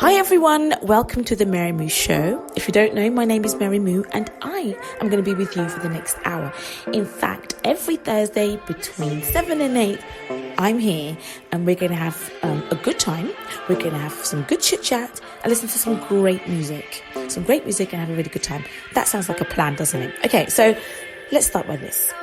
Hi everyone, welcome to the Mary Moo Show. If you don't know, my name is Mary Moo and I am going to be with you for the next hour. In fact, every Thursday between 7 and 8, I'm here and we're going to have a good time. We're going to have some good chit chat and listen to some great music. Some great music and have a really good time. That sounds like a plan, doesn't it? Okay, so let's start by this.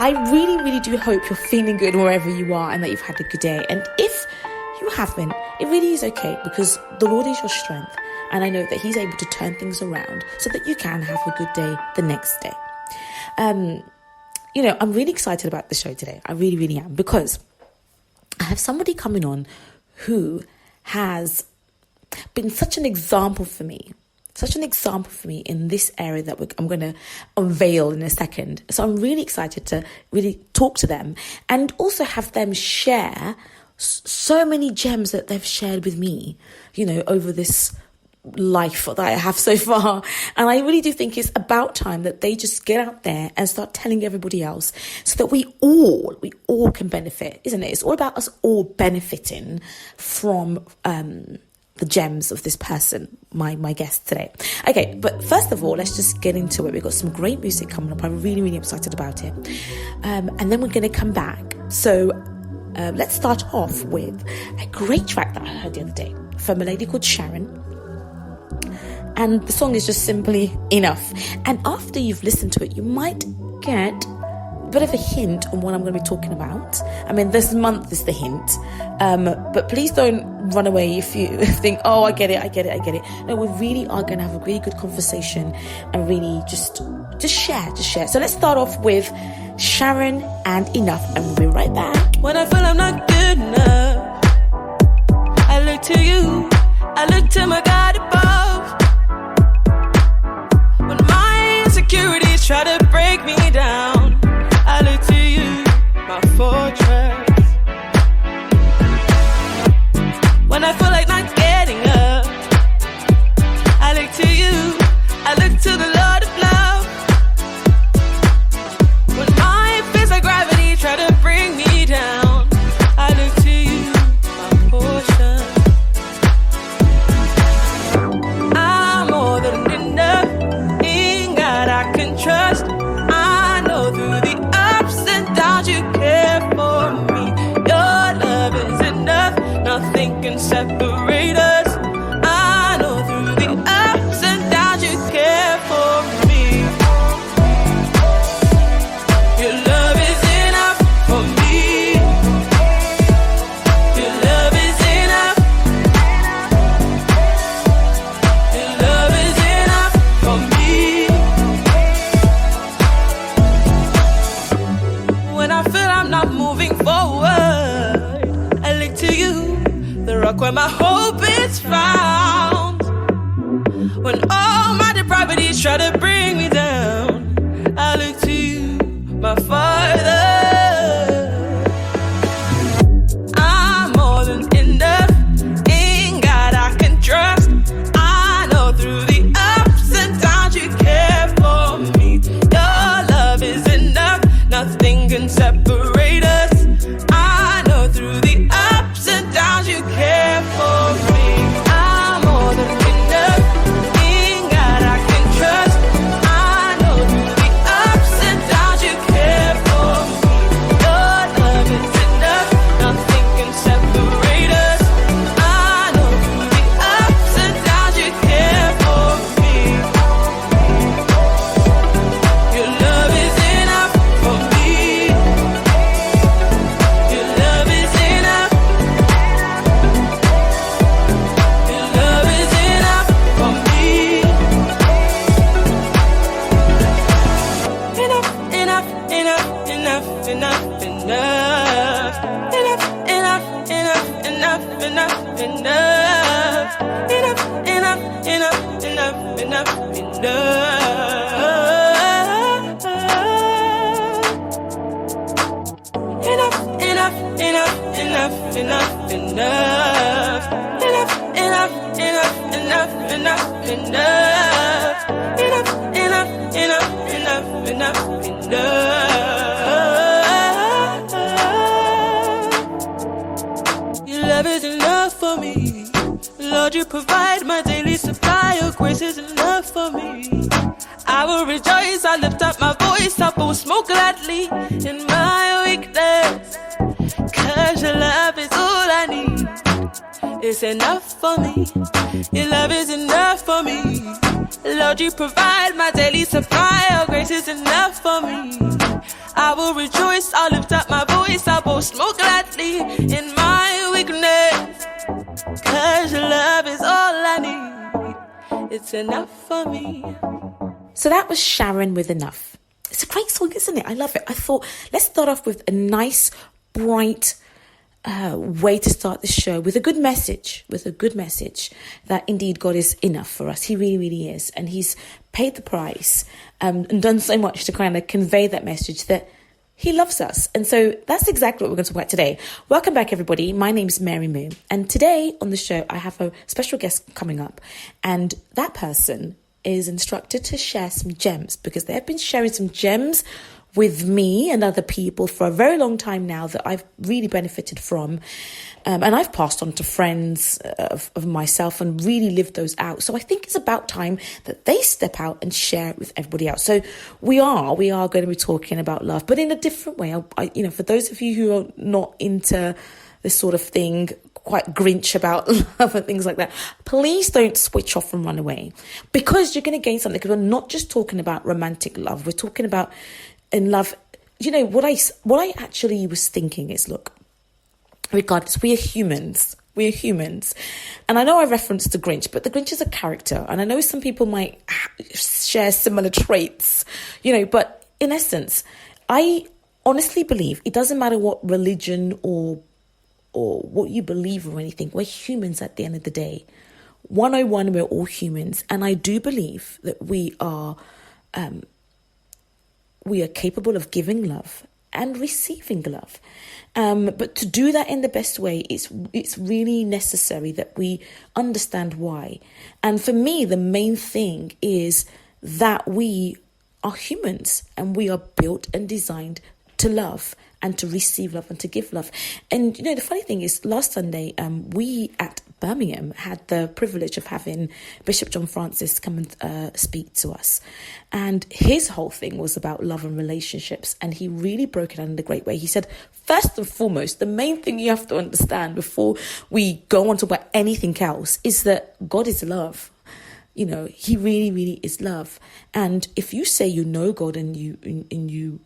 I really, really do hope you're feeling good wherever you are and that you've had a good day. And if you haven't, it really is okay, because the Lord is your strength. And I know that He's able to turn things around so that you can have a good day the next day. I'm really excited about the show today. I really, really am, because I have somebody coming on who has been such an example for me in this area that I'm going to unveil in a second. So I'm really excited to really talk to them and also have them share so many gems that they've shared with me, over this life that I have so far. And I really do think it's about time that they just get out there and start telling everybody else, so that we all can benefit, isn't it? It's all about us all benefiting from the gems of this person, my guest today. Okay, but first of all, let's just get into it. We've got some great music coming up. I'm really, really excited about it. And then we're going to come back. So let's start off with a great track that I heard the other day from a lady called Sharyn. And the song is just simply enough. And after you've listened to it, you might get a bit of a hint on what I'm going to be talking about. I mean, this month is the hint. But please don't run away if you think, oh, I get it. No, we really are going to have a really good conversation and really just share. So let's start off with Sharyn and Enough, and we'll be right back. When I feel I'm not good enough, I look to you, I look to my God above. When my insecurities try to break me down, I look to you, my fortress. When I feel like not getting up, I look to you, I look to the Lord of love. When my fears like gravity try to bring me down, I look to you, my portion. I'm more than enough, in God I can trust. I know through the ups and downs you care for me. Your love is enough, nothing can separate us. I know through the ups and downs you care for me. Your love is enough for me. Your love is enough. Your love is enough for me. When I feel I'm not moving forward, I look to you, the rock where my hope is found. When all my depravities try to bring me down, I look to you, my Father. I'm more than enough, in God I can trust. I know through the ups and downs you care for me. Your love is enough, nothing can separate us. I know through the ups and downs you care for me. I'm more than enough, in God I can trust. I know through the ups and downs you care for me. Your love is enough, nothing can separate us. I know through the ups and downs you care for me. Your love is enough for me. Your love is enough. Your love is enough for me. Enough, enough, enough, enough, enough, enough. Enough, enough, enough, enough, enough, enough. Enough, enough, enough, enough, enough, enough. Enough, enough, enough, enough, enough. Enough, enough, enough, enough, enough, enough. Enough, enough, enough, enough, enough. Your love is enough for me. Lord, you provide my daily supply. Your grace is enough for me. I will rejoice, I lift up my voice, I will smoke gladly in my weakness. 'Cause your love is all I need. It's enough for me. Your love is enough for me. Lord, you provide my daily supply. Your grace is enough for me. I will rejoice, I'll lift up my voice, I'll boast more gladly in my weakness. 'Cause your love is all I need. It's enough for me. So that was Sharyn with Enough. It's a great song, isn't it? I love it. I thought, let's start off with a nice, bright way to start the show with a good message, that indeed God is enough for us. He really, really is. And he's paid the price and done so much to kind of convey that message that he loves us. And so that's exactly what we're going to talk about today. Welcome back, everybody. My name is Mary Moo. And today on the show, I have a special guest coming up. And that person is instructed to share some gems, because they have been sharing some gems with me and other people for a very long time now that I've really benefited from. And I've passed on to friends of myself and really lived those out. So I think it's about time that they step out and share it with everybody else. So we are going to be talking about love, but in a different way. For those of you who are not into this sort of thing, quite Grinch about love and things like that, please don't switch off and run away, because you're going to gain something. Because we're not just talking about romantic love. We're talking about in love. What I actually was thinking is, look, regardless, we are humans. And I know I referenced the Grinch, but the Grinch is a character. And I know some people might share similar traits, but in essence, I honestly believe it doesn't matter what religion or what you believe or anything. We're humans at the end of the day. 101, we're all humans. And I do believe that we are capable of giving love and receiving love. But to do that in the best way, it's really necessary that we understand why. And for me, the main thing is that we are humans and we are built and designed to love and to receive love and to give love. And, the funny thing is, last Sunday, we at Birmingham had the privilege of having Bishop John Francis come and speak to us. And his whole thing was about love and relationships. And he really broke it down in a great way. He said, first and foremost, the main thing you have to understand before we go on to about anything else is that God is love. He really, really is love. And if you say you know God and you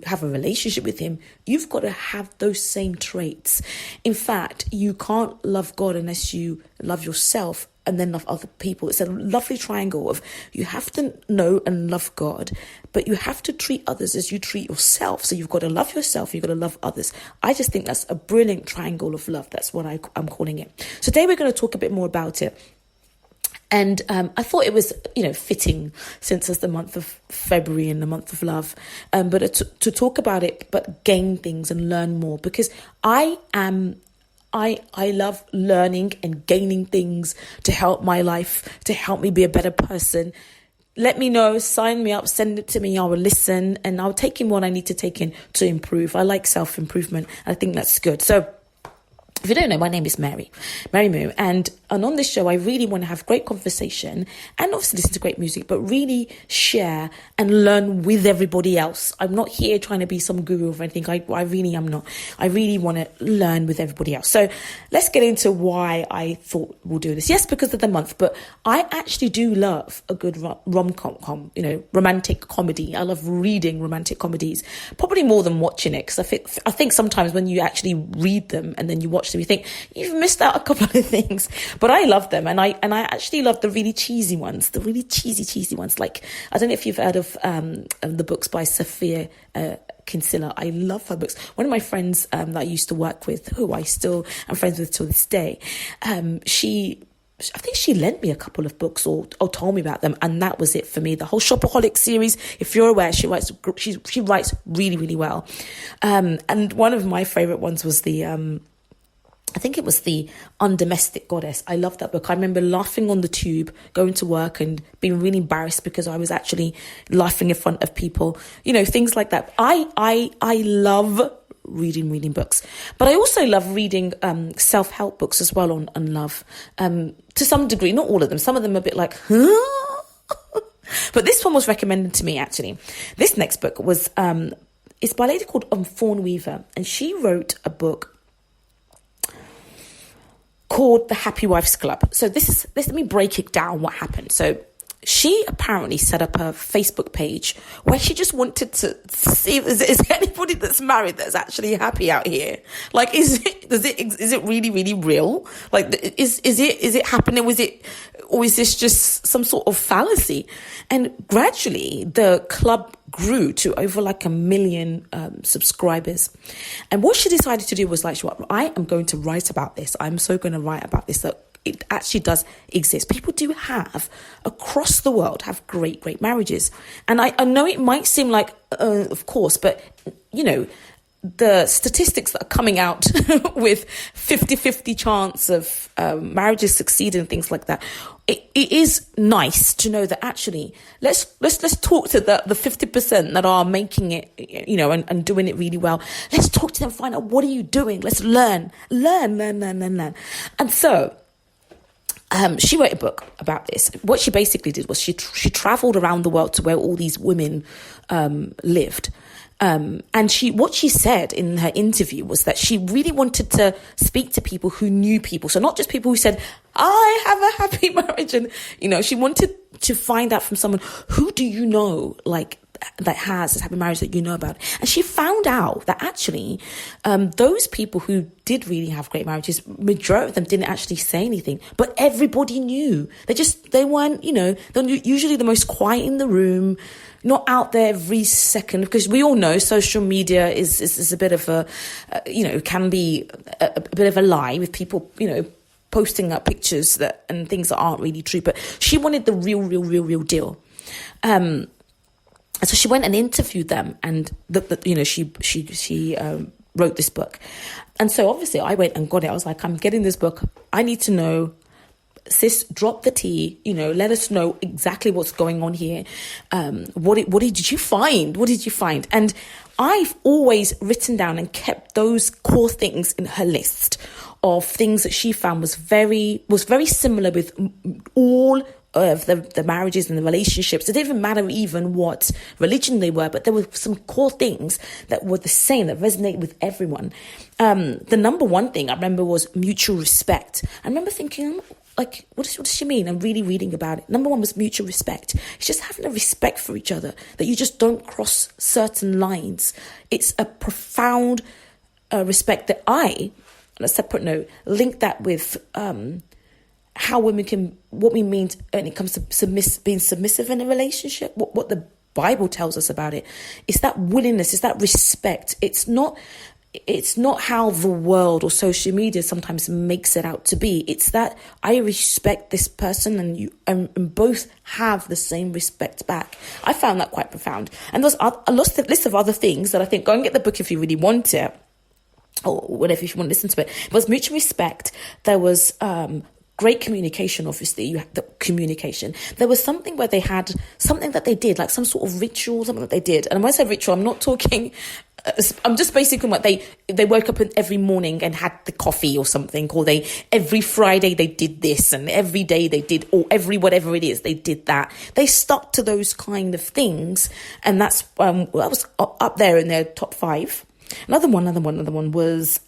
have a relationship with him, you've got to have those same traits. In fact, you can't love God unless you love yourself and then love other people. It's a lovely triangle of you have to know and love God, but you have to treat others as you treat yourself. So you've got to love yourself, you've got to love others. I just think that's a brilliant triangle of love. That's what I'm calling it. So today we're going to talk a bit more about it. And I thought it was, fitting, since it's the month of February and the month of love, but to talk about it, but gain things and learn more, because I love learning and gaining things to help my life, to help me be a better person. Let me know, sign me up, send it to me. I will listen and I'll take in what I need to take in to improve. I like self-improvement. I think that's good. So if you don't know, my name is Mary Moo, and on this show, I really want to have great conversation and obviously listen to great music, but really share and learn with everybody else. I'm not here trying to be some guru or anything. I really am not. I really want to learn with everybody else. So let's get into why I thought we'll do this. Yes, because of the month, but I actually do love a good rom-com, romantic comedy. I love reading romantic comedies, probably more than watching it, because I think sometimes when you actually read them and then you watch them, you think you've missed out a couple of things, but I love them, and I actually love the really cheesy ones, the really cheesy ones. Like, I don't know if you've heard of the books by Sophia Kinsella. I love her books. One of my friends that I used to work with, who I still am friends with till this day, I think she lent me a couple of books or told me about them, and that was it for me. The whole Shopaholic series, if you're aware, she writes really, really well. And one of my favorite ones was I think it was the Undomestic Goddess. I love that book. I remember laughing on the tube, going to work and being really embarrassed because I was actually laughing in front of people. Things like that. I love reading books, but I also love reading self-help books as well on love. To some degree, not all of them. Some of them are a bit like, huh? But this one was recommended to me, actually. This next book was it's by a lady called Fawn Weaver, and she wrote a book called The Happy Wife's Club. So let me break it down what happened. So she apparently set up a Facebook page where she just wanted to see if is there anybody that's married that's actually happy out here. Like, is it really, really real? Like, is it happening? Or is this just some sort of fallacy? And gradually the club grew to over like 1 million subscribers. And what she decided to do was like, I am going to write about this. I'm so going to write about this, that it actually does exist. People do have, across the world, have great marriages. And I know it might seem like, of course, but, you know, the statistics that are coming out with 50-50 chance of marriages succeeding and things like that, it is nice to know that actually let's talk to the 50% that are making it, you know, and doing it really well. Let's talk to them, find out, what are you doing? Let's learn. And so she wrote a book about this. What she basically did was she traveled around the world to where all these women lived. And what she said in her interview was that she really wanted to speak to people who knew people. So not just people who said, I have a happy marriage. And, you know, she wanted to find out from someone, who do you know, like, that has this happy marriage that you know about. And she found out that actually those people who did really have great marriages, majority of them didn't actually say anything, but everybody knew. They weren't, you know, they're usually the most quiet in the room, not out there every second, because we all know social media is a bit of a, you know, can be a bit of a lie with people, you know, posting up pictures and things that aren't really true. But she wanted the real deal. So she went and interviewed them, and you know, she wrote this book. And so obviously I went and got it. I was like, I'm getting this book. I need to know, sis, drop the tea, you know, let us know exactly what's going on here. What did you find? What did you find? And I've always written down and kept those core things in her list of things that she found was very similar with all of the marriages and the relationships. It didn't even matter even what religion they were, but there were some core things that were the same, that resonated with everyone. The number one thing I remember was mutual respect. I remember thinking, like, what does she mean? I'm really reading about it. Number one was mutual respect. It's just having a respect for each other, that you just don't cross certain lines. It's a profound respect that I, on a separate note, link that with how women can, what we mean when it comes to being submissive in a relationship, what the Bible tells us about it. It's that willingness, it's that respect. It's not how the world or social media sometimes makes it out to be. It's that I respect this person, and you and both have the same respect back. I found that quite profound. And there's a list of other things that I think, go and get the book if you really want it, or whatever, if you want to listen to it. It was mutual respect. There was great communication, obviously. You had the communication. There was something where they had something that they did, like some sort of ritual, something that they did. And when I say ritual, I'm not talking, I'm just basically what they woke up every morning and had the coffee or something, or every Friday they did this, and every day they did, or every whatever it is, they did that. They stuck to those kind of things. And that was up there in their top 5. Another one was,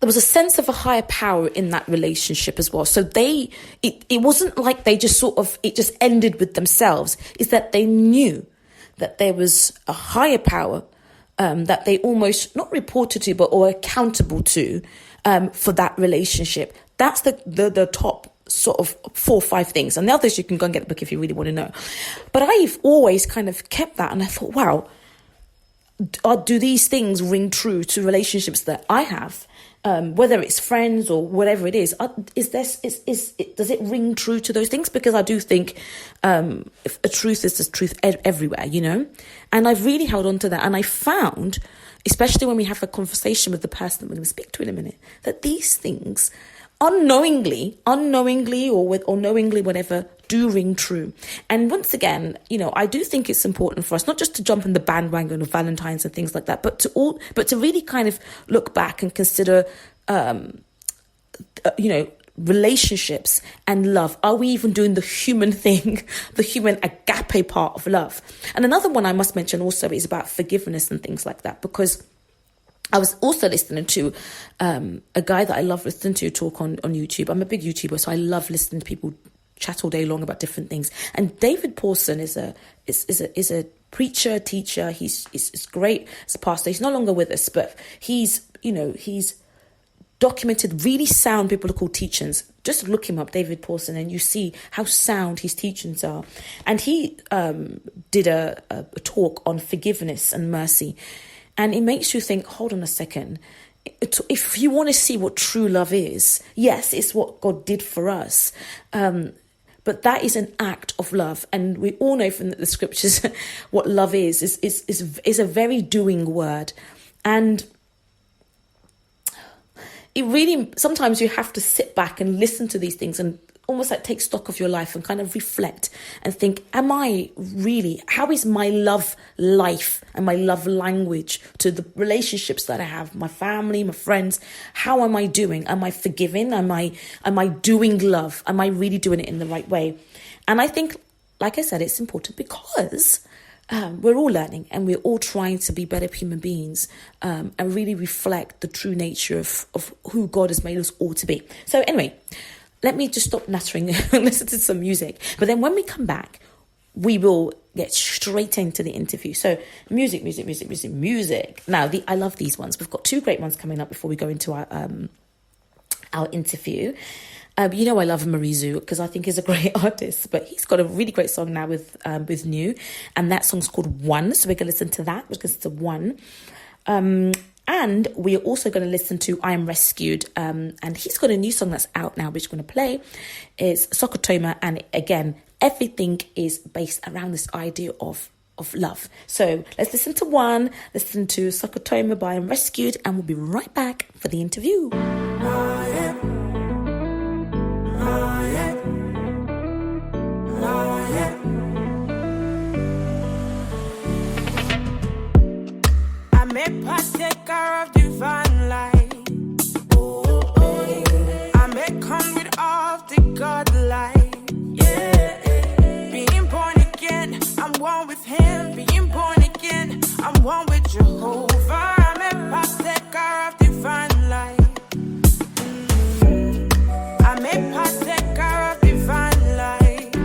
there was a sense of a higher power in that relationship as well. So it wasn't like they just it just ended with themselves. It's that they knew that there was a higher power that they almost not reported to, or accountable to for that relationship. That's the top sort of 4 or 5 things. And the others, you can go and get the book if you really want to know. But I've always kind of kept that, and I thought, wow, do these things ring true to relationships that I have? Whether it's friends or whatever it is, does it ring true to those things? Because I do think if a truth is the truth everywhere, you know. And I've really held on to that, and I found, especially when we have a conversation with the person that we're going to speak to in a minute, that these things, unknowingly or knowingly, whatever, do ring true. And once again, you know, I do think it's important for us not just to jump in the bandwagon of Valentine's and things like that, but to really kind of look back and consider, you know, relationships and love. Are we even doing the human thing, the human agape part of love? And another one I must mention also is about forgiveness and things like that, because I was also listening to a guy that I love listening to talk on YouTube. I'm a big YouTuber, so I love listening to people chat all day long about different things. And David Pawson is a preacher, teacher. He's great as a pastor. He's no longer with us, but he's documented really sound biblical teachings. Just look him up, David Pawson, and you see how sound his teachings are. And he did a talk on forgiveness and mercy. And it makes you think, hold on a second. If you want to see what true love is, yes, it's what God did for us. But that is an act of love. And we all know from the scriptures what love is a very doing word. And it really, sometimes you have to sit back and listen to these things and almost like take stock of your life and kind of reflect and think, how is my love life and my love language to the relationships that I have, my family, my friends? How am I doing? Am I forgiving? Am I doing love? Am I really doing it in the right way? And I think, like I said, it's important because we're all learning and we're all trying to be better human beings and really reflect the true nature of who God has made us all to be. So anyway, let me just stop nattering and listen to some music. But then when we come back, we will get straight into the interview. So music. Now, I love these ones. We've got two great ones coming up before we go into our interview. I love Mary Moo because I think he's a great artist, but he's got a really great song now with New, and that song's called One. So we're going to listen to that because it's a one. And we're also going to listen to I Am Rescued. And he's got a new song that's out now, which we're going to play. It's Sokotoma. And again, everything is based around this idea of love. So let's listen to one, listen to Sokotoma by I Am Rescued, and we'll be right back for the interview. I'm a partaker of divine light. I'm a conduit of the God light. Yeah. Being born again, I'm one with Him. Being born again, I'm one with Jehovah. I'm a partaker of divine light. I'm a partaker of divine light.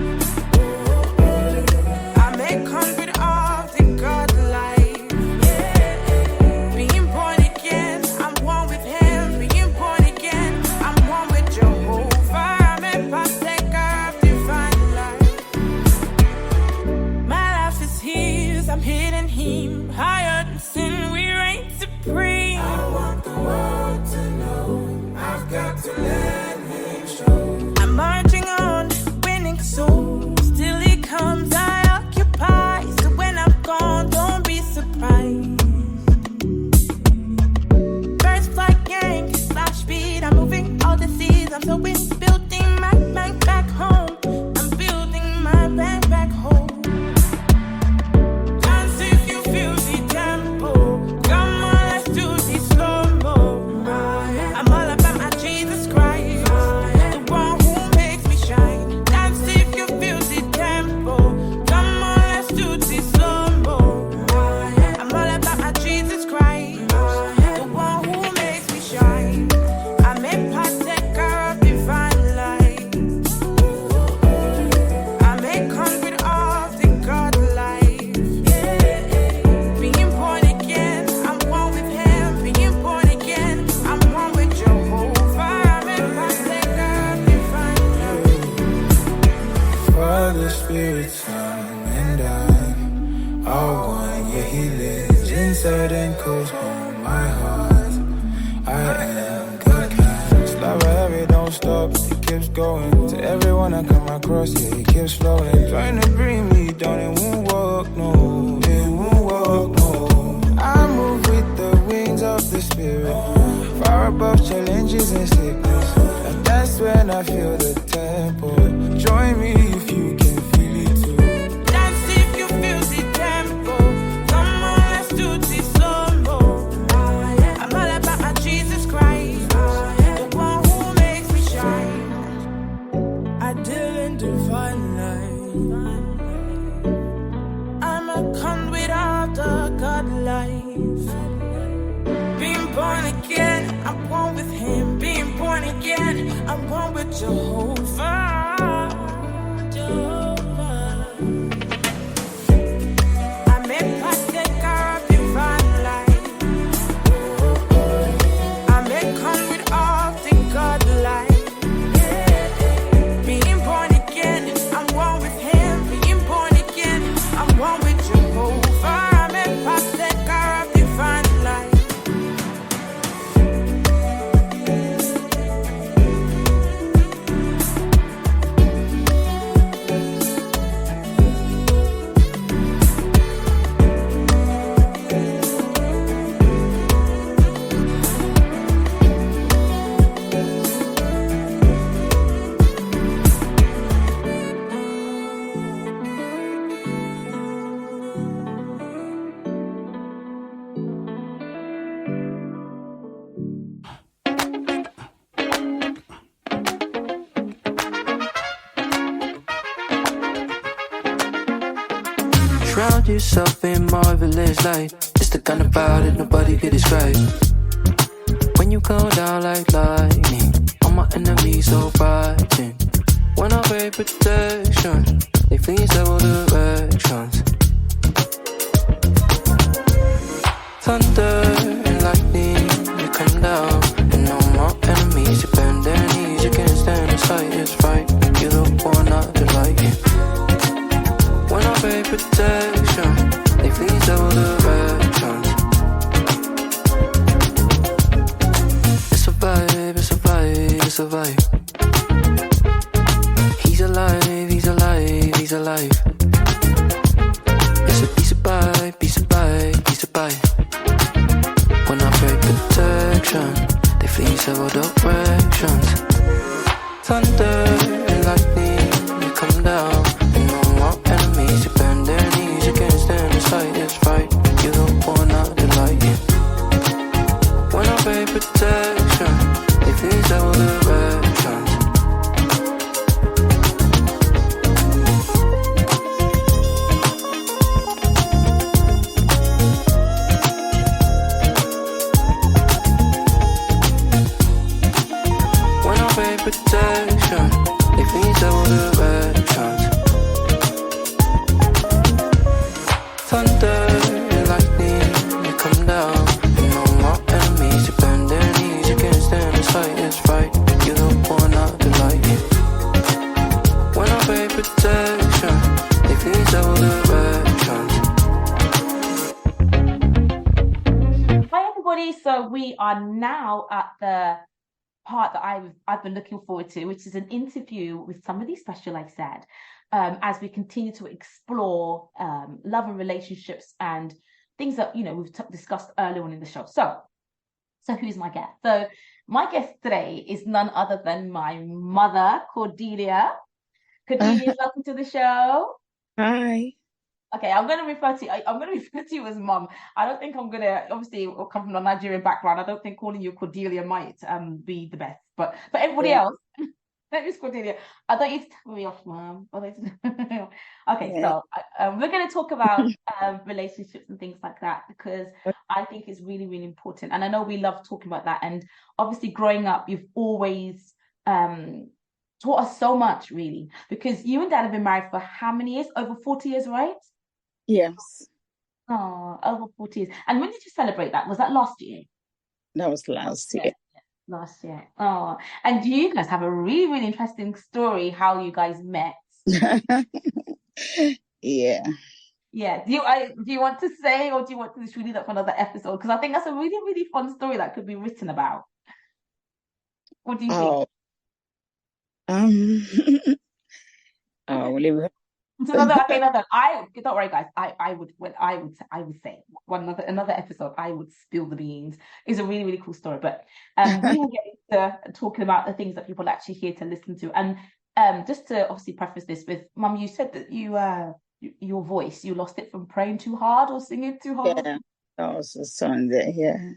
I'm a conduit of the God light. Higher than sin, we reign supreme. I want the world to know I've got to let Him show. I'm marching on, winning souls. Till He comes, I occupy. So when I'm gone, don't be surprised. First flight gang, slash speed. I'm moving all the seas. I'm so building my bank back home. I'm building my bank back home. And calls home my heart. I am good kind. This love heavy, don't stop. It keeps going. To everyone I come across, yeah, it keeps flowing. Trying to bring me down, it won't walk, no. It won't walk, no. I move with the wings of the spirit, far above challenges and sickness. And that's when I feel the tempo. Join me if you can feel it too. Dance if you feel the tempo. Come on, let's do this slow-mo. I'm all about my Jesus Christ, the one who makes me shine. I deal in divine light. I'm a conduit of the God life. Being born again, I'm one with Him. Being born again, I'm one with Jehovah. Surround yourself in marvelous light. It's the kind of power that nobody could describe. When you come down like lightning, all my enemies so frightened. When I pray protection, they flee in several directions. Thunder and lightning, you come down, and all my enemies, you bend their knees. You can't stand the sight, it's fight. You're the one not to like it. When I pray protection, they flee in several directions. It's a vibe, it's a vibe, it's a vibe. He's alive, he's alive, he's alive. It's a piece of pie, piece of pie, piece of pie. When I pray protection, they flee in several directions. Thunder and lightning, you come down, and all my enemies, you bend their knees. You can't stand the sight, it's right. You're the one not to like it. When I pray protection, they flee in several directions. Protection, if he's all directions. Thunder and lightning, you come down, and all my enemies, you bend their knees. You can't stand the sight, it's right. You're the one not to like it. When I pray protection, if he's all directions. Hi everybody, so we are now at the part that I've been looking forward to, which is an interview with somebody special, like I said, as we continue to explore love and relationships and things that we've discussed earlier on in the show. So who's my guest? So my guest today is none other than my mother, Cordelia. Cordelia, welcome to the show. Hi. Okay, I'm going to refer to you as mum. I don't think I'm going to, obviously, we'll come from a Nigerian background. I don't think calling you Cordelia might be the best. But for everybody else, that is Cordelia. I don't used to tell me off, mum. Okay, so we're going to talk about relationships and things like that, because I think it's really, really important. And I know we love talking about that. And obviously, growing up, you've always taught us so much, really, because you and Dad have been married for how many years? Over 40 years, right? Yes. Oh, over 40 years. And when did you celebrate that? Was that last year? That was last year. Last year. Oh, and do you guys have a really, really interesting story how you guys met? Yeah. Yeah. Do you want to say, or do you want to just leave that for another episode? Because I think that's a really, really fun story that could be written about. What do you think? Will you... Don't worry, guys. I would say another episode. I would spill the beans. It's a really, really cool story. But we will get into talking about the things that people are actually here to listen to. And just to obviously preface this with, Mum, you said that your voice, you lost it from praying too hard or singing too hard. Yeah, that was a Sunday. Yeah.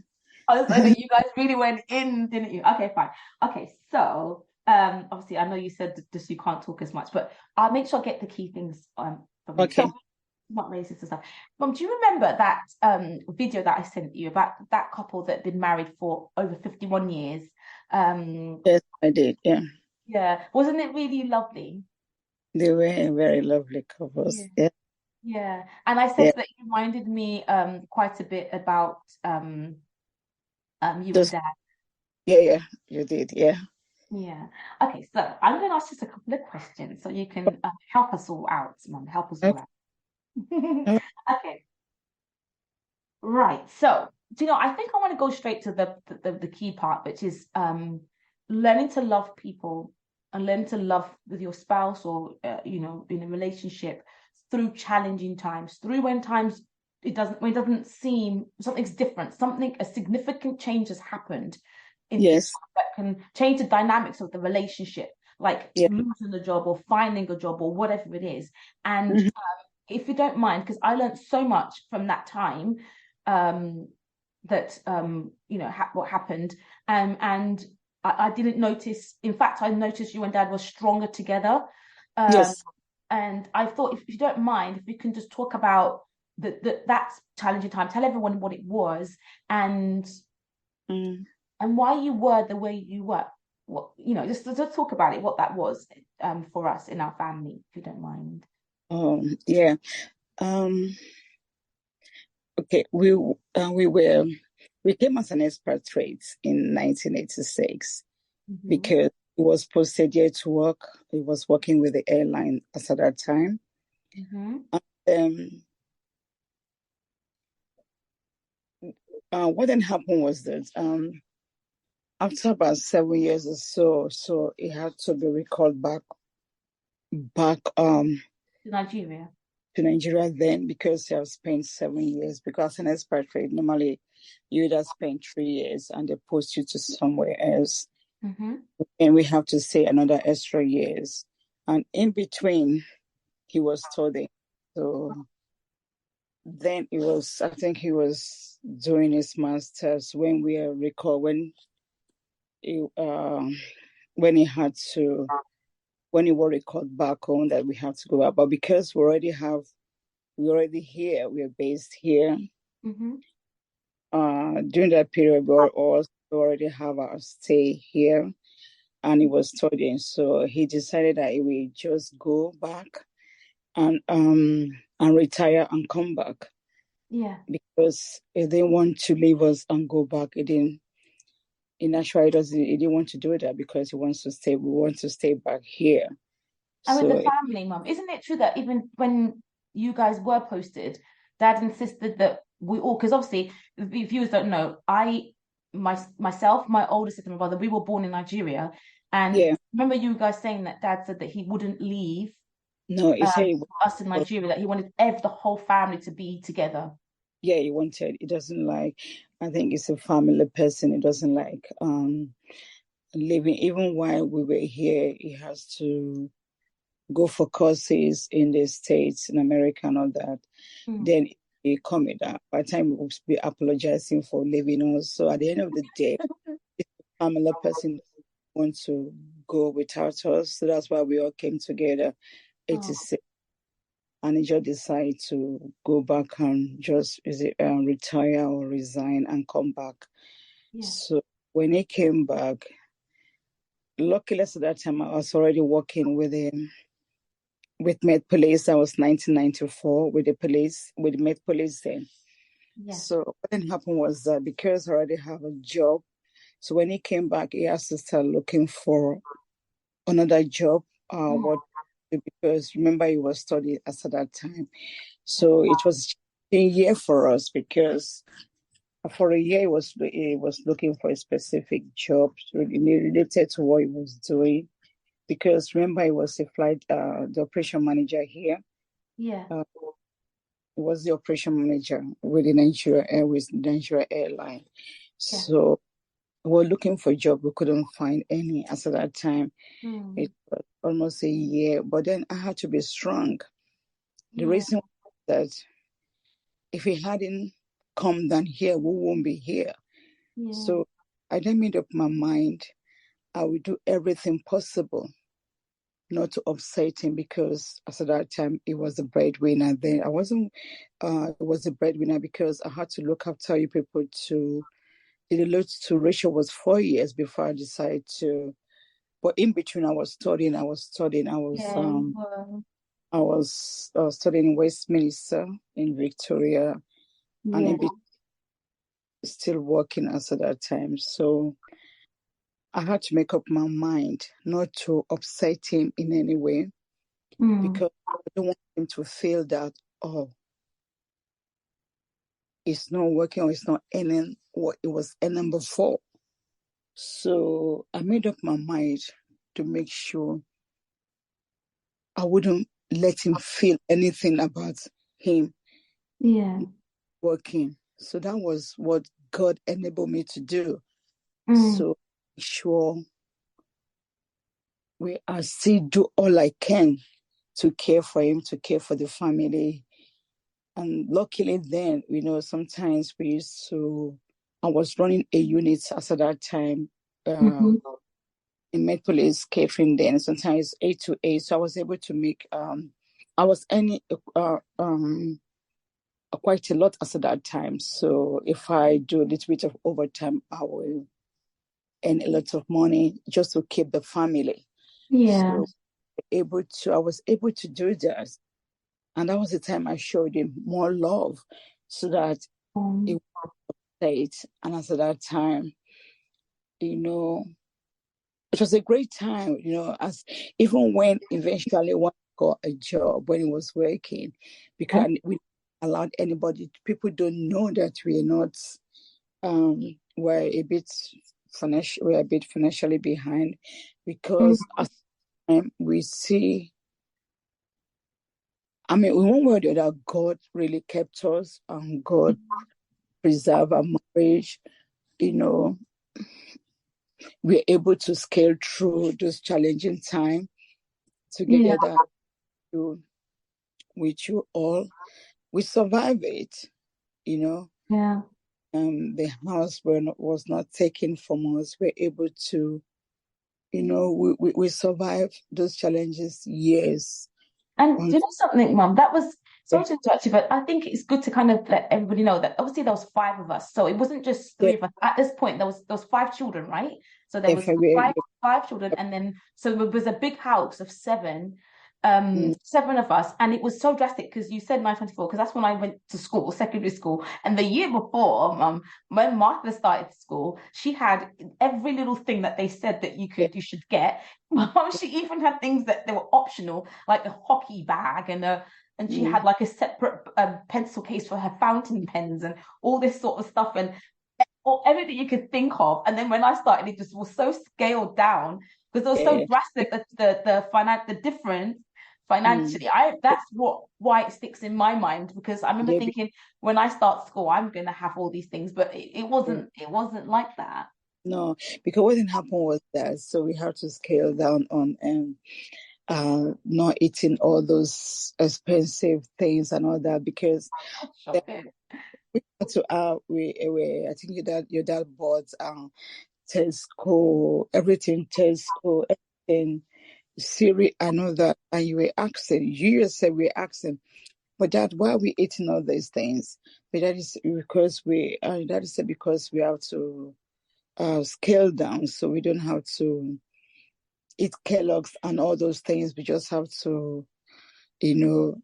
Oh, so you guys really went in, didn't you? Okay, fine. Okay, so. Obviously, I know you said just you can't talk as much, but I'll make sure I get the key things from you. Okay. So, not racist and stuff. Mum, do you remember that video that I sent you about that couple that had been married for over 51 years? Yes, I did. Yeah. Yeah. Wasn't it really lovely? They were a very lovely couples. Yeah. Yeah. And I said that it reminded me quite a bit about you and Dad. Yeah, you did. Yeah. Yeah. Okay, so I'm going to ask just a couple of questions so you can help us all out, Mum. Help us all out. Okay. Right. So, I think I want to go straight to the key part, which is learning to love people and learn to love with your spouse or in a relationship through challenging times, through when times it doesn't seem something's different, a significant change has happened. Yes. That can change the dynamics of the relationship, like losing a job or finding a job or whatever it is. And if you don't mind, because I learned so much from that time, that what happened, and I didn't notice. In fact, I noticed you and Dad were stronger together. Yes. And I thought, if you don't mind, if we can just talk about that challenging time, tell everyone what it was, and why you were the way you were. What, just talk about it, what that was for us in our family, if you don't mind. Yeah. Okay, we came as an expatriate in 1986 because he was posted here to work. He was working with the airline at that time. What then happened was that after about 7 years or so he had to be recalled back to Nigeria. Then, because he has spent 7 years. Because an expatriate, normally you would have spent 3 years and they post you to somewhere else. And we have to stay another extra years. And in between, he was studying. So then I think he was doing his master's when we recall when he were recalled back home that we have to go out. But because we're already here, we're based here. During that period, we already have our stay here, and he was studying. So he decided that he would just go back and retire and come back. Yeah. Because he didn't want to leave us and go back. He didn't want to do that because he wants to stay. We want to stay back here. And with the family, Mum, isn't it true that even when you guys were posted, Dad insisted that we all, because obviously, if viewers don't know, myself, my older sister, my brother, we were born in Nigeria, and remember you guys saying that Dad said that he wouldn't leave. No, he said us in Nigeria, that he wanted the whole family to be together. Yeah, he doesn't like, I think he's a family person. He doesn't like living. Even while we were here, he has to go for courses in the States, in America and all that. Then he come it up. By the time he will be apologizing for leaving us. So at the end of the day, it's a family person want to go without us. So that's why we all came together, 86. And he just decided to go back and just retire or resign and come back. Yeah. So when he came back, luckily at that time I was already working with Met Police. That was 1994 with Met Police then. Yeah. So what then happened was that because I already have a job, so when he came back, he has to start looking for another job. Because remember he was studying at that time. So it was a year for us because for a year he was looking for a specific job related to what he was doing. Because remember he was the operation manager here. Yeah. He was the operation manager with the Nigeria Airline. Yeah. So we were looking for a job. We couldn't find any at that time. It was almost a year, but then I had to be strong. The reason was that if he hadn't come down here, we won't be here. Yeah. So I then made up my mind I would do everything possible not to upset him, because at that time he was the breadwinner. Then I wasn't. It was the breadwinner because I had to look after you people to. The ratio was 4 years before I decided to. But in between, I was studying. I was studying in Westminster in Victoria, and in between, still working at that time. So I had to make up my mind not to upset him in any way, because I don't want him to feel that, it's not working or it's not earning what it was earning before. So I made up my mind to make sure I wouldn't let him feel anything about him working. So that was what God enabled me to do. So make sure I still do all I can to care for him, to care for the family. And luckily then, sometimes I was running a unit at that time in Met Police catering then, sometimes 8 to 8. So I was able to make I was earning quite a lot at that time. So if I do a little bit of overtime, I will earn a lot of money just to keep the family. Yeah. So I was able to do that. And that was the time I showed him more love so that it was stayed. And at that time, it was a great time, as even when eventually one got a job when he was working, because we allowed anybody, people don't know that we're not, we're a bit financially behind, because at the time we see, in one word or other, God really kept us, and God preserved our marriage. We're able to scale through those challenging times together with you all. We survived it, Yeah. The house was not taken from us. We're able to, we survived those challenges years. And do you know something, Mum? That was, sorry to interrupt you, but I think it's good to kind of let everybody know that obviously there was 5 of us. So it wasn't just 3 of us. At this point, there was 5 children, right? So there was five children, and then so it was a big house of 7. 7 of us, and it was so drastic because you said 924, because that's when I went to school, secondary school. And the year before, when Martha started school, she had every little thing that they said that you should get. She even had things that they were optional, like a hockey bag, and she had like a separate pencil case for her fountain pens and all this sort of stuff, and everything you could think of. And then when I started, it just was so scaled down because it was so drastic, the difference financially. That's why it sticks in my mind, because I remember thinking when I start school, I'm going to have all these things, but it wasn't like that. No, because what didn't happen was that, so we had to scale down on not eating all those expensive things and all that, because I think your dad bought Tesco, everything Tesco, everything Siri, I know that, and you yourself were asking, but Dad, why are we eating all these things? But that is because we have to scale down, so we don't have to eat Kellogg's and all those things. We just have to, we don't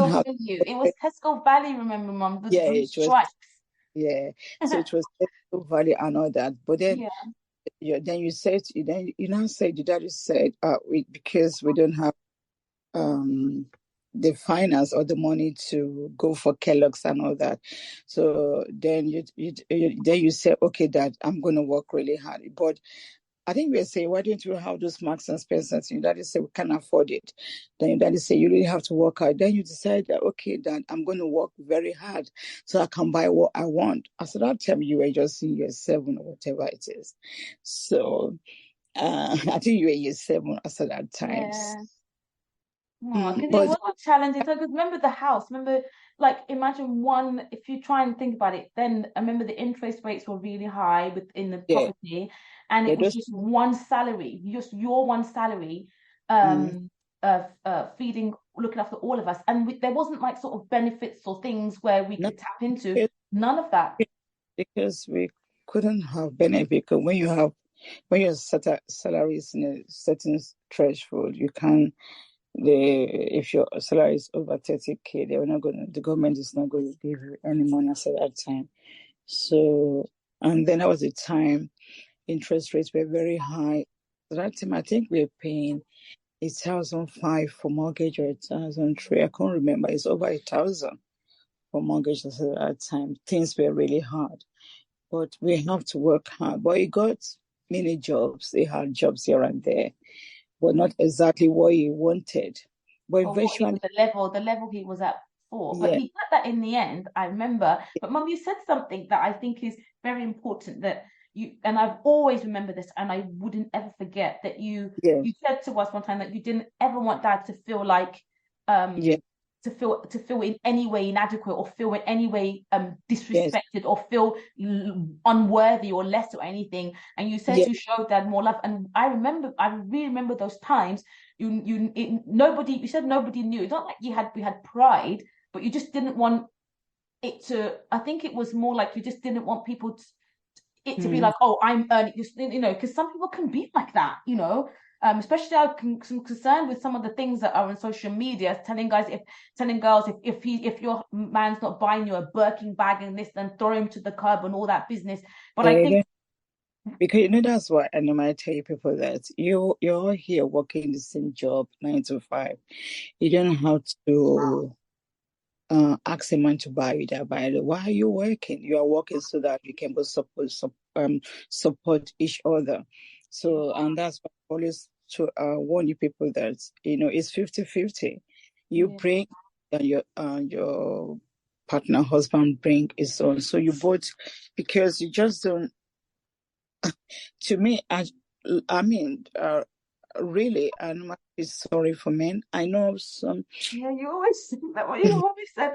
have. It was Tesco Valley, remember, Mum? It was. Yeah, so it was Tesco Valley and all that, but then. Then you said, your daddy said, because we don't have the finance or the money to go for Kellogg's and all that. So then you said, okay, Dad, I'm going to work really hard. But I think we say, why don't you have those Marks and Spencers? Your daddy said, we can't afford it. Then your daddy said, you really have to work hard. Then you decide that, okay, Dad, I'm going to work very hard so I can buy what I want. At that time, you were just in year 7 or whatever it is. So I think you were year 7 at that time. Yeah. Because it was challenging. So, remember the house. Remember, like, imagine if you try and think about it, then I remember the interest rates were really high within the property, and it was just one salary, just your one salary, feeding, looking after all of us, and there wasn't like sort of benefits or things where we could tap into. None of that, because we couldn't have benefit. When your salary is in a certain threshold, you can. If your salary is over 30K, the government is not going to give you any money at that time. So, and then that was the time interest rates were very high. At that time, I think we were paying 1,500 for mortgage, or 1,300. I can't remember. It's over 1,000 for mortgage at that time. Things were really hard, but we have to work hard. But he got many jobs. They had jobs here and there. But not exactly what he wanted. But eventually, the level he was at before. But he got that in the end, I remember. But Mum, you said something that I think is very important, that you, and I've always remembered this, and I wouldn't ever forget that you said to us one time that you didn't ever want Dad to feel like to feel in any way inadequate, or feel in any way disrespected, or feel unworthy or less or anything. And you said you showed Dad more love. And I really remember those times nobody. You said nobody knew. It's not like we had pride, but you just didn't want it to. I think it was more like you just didn't want people to be like, oh, I'm earning, just, because some people can be like that, especially I'm concerned with some of the things that are on social media, telling girls if your man's not buying you a Birkin bag and this, then throw him to the curb and all that business. But I think because that's why, and I might tell you people that you're all here working the same job 9 to 5. You don't have to ask a man to buy you that. Why are you working? You are working so that you can both support each other. So, and that's why I always to warn you people that it's 50-50. You bring and your partner, husband bring his own. So you both, because you just don't. To me, I mean, really, I'm sorry for men. I know some. Yeah, you always say that. What you always said.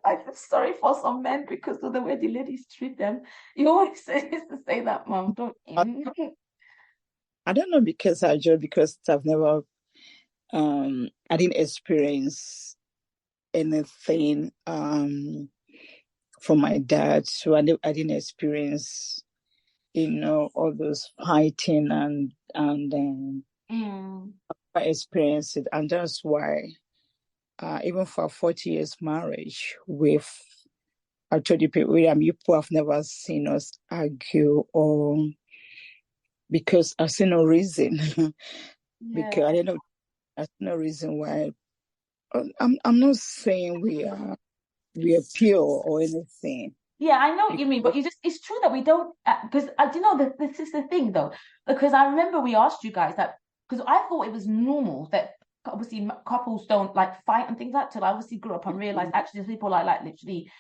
I feel sorry for some men because of the way the ladies treat them. You always used to say that, Mom, don't you? I don't know because I've never, I didn't experience anything from my dad, so I didn't experience, all those fighting and I experienced it, and that's why. Even for 40 years marriage, I told you people, you people have never seen us argue, or because I see no reason. Because I see no reason why. I'm not saying we are pure or anything. Yeah, I know what you mean, but it's true that we don't, because this is the thing though, because I remember we asked you guys that, because I thought it was normal that obviously couples don't like fight and things like that, till I obviously grew up and realized actually there's people like literally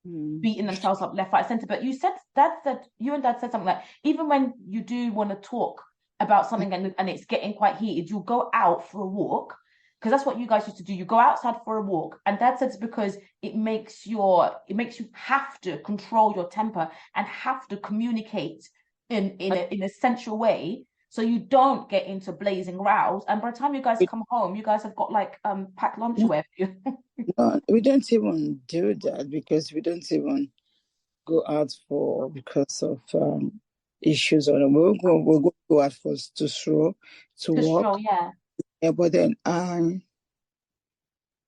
beating themselves up left, right, center. But you and Dad said something like, even when you do want to talk about something and it's getting quite heated, you'll go out for a walk, because that's what you guys used to do. You go outside for a walk, and Dad said it's because it makes you have to control your temper and have to communicate in an essential way, so you don't get into blazing rows. And by the time you guys come home, you guys have got like packed lunch away for you. No, we don't even do that, because we don't even go out because of issues. Or we'll go out for to walk. Yeah, but then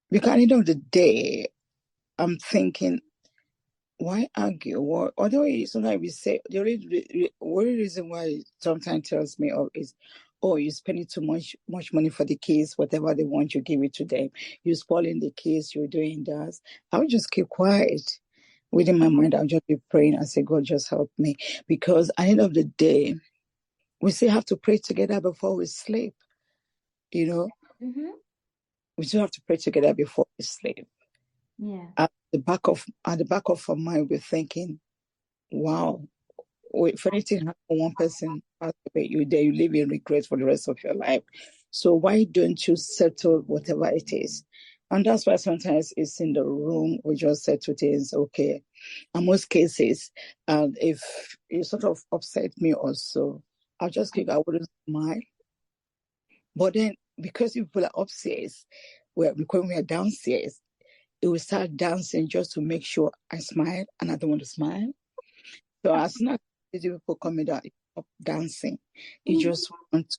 because at the end of the day, I'm thinking, why argue? Although sometimes we say the only reason why it sometimes tells me is, oh, you're spending too much money for the kids, whatever they want, you give it to them. You're spoiling the kids, you're doing that. I would just keep quiet. Within my mind, I'll just be praying and say, God, just help me. Because at the end of the day, we still have to pray together before we sleep. We still have to pray together before we sleep. Yeah. At the back of our mind, we're thinking, wow, if anything happens, one person passed away, you live in regret for the rest of your life. So why don't you settle whatever it is? And that's why sometimes it's in the room, we just settle things, okay. In most cases, if you sort of upset me also, I wouldn't smile. But then, because people are upstairs, when we are downstairs, it will start dancing just to make sure I smile, and I don't want to smile. So as soon as people coming down, dancing, you just want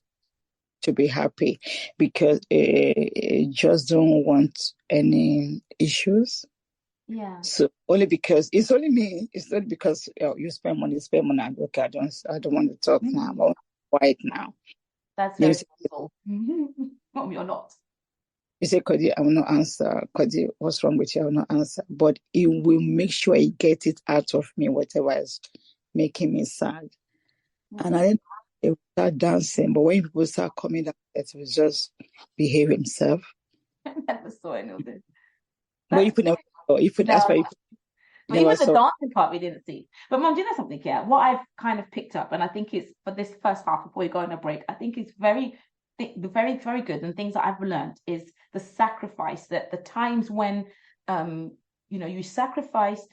to be happy, because you just don't want any issues. Yeah. So only because it's only me. It's not because you spend money. Okay, I don't want to talk now. I want to quiet now. That's very simple. No, you're not. You say, Cody, I will not answer. Cody, what's wrong with you? I will not answer. But it will make sure I get it out of me, whatever is making me sad. And I didn't start dancing. But when people start coming down, it will just behave himself. I never saw any of this. But you put never saw. That's why you but even the dancing part we didn't see. But Mom, do you know something here? What I've kind of picked up, and I think it's for this first half before we go on a break, I think it's very, very good, and things that I've learned is the sacrifice, that the times when you sacrificed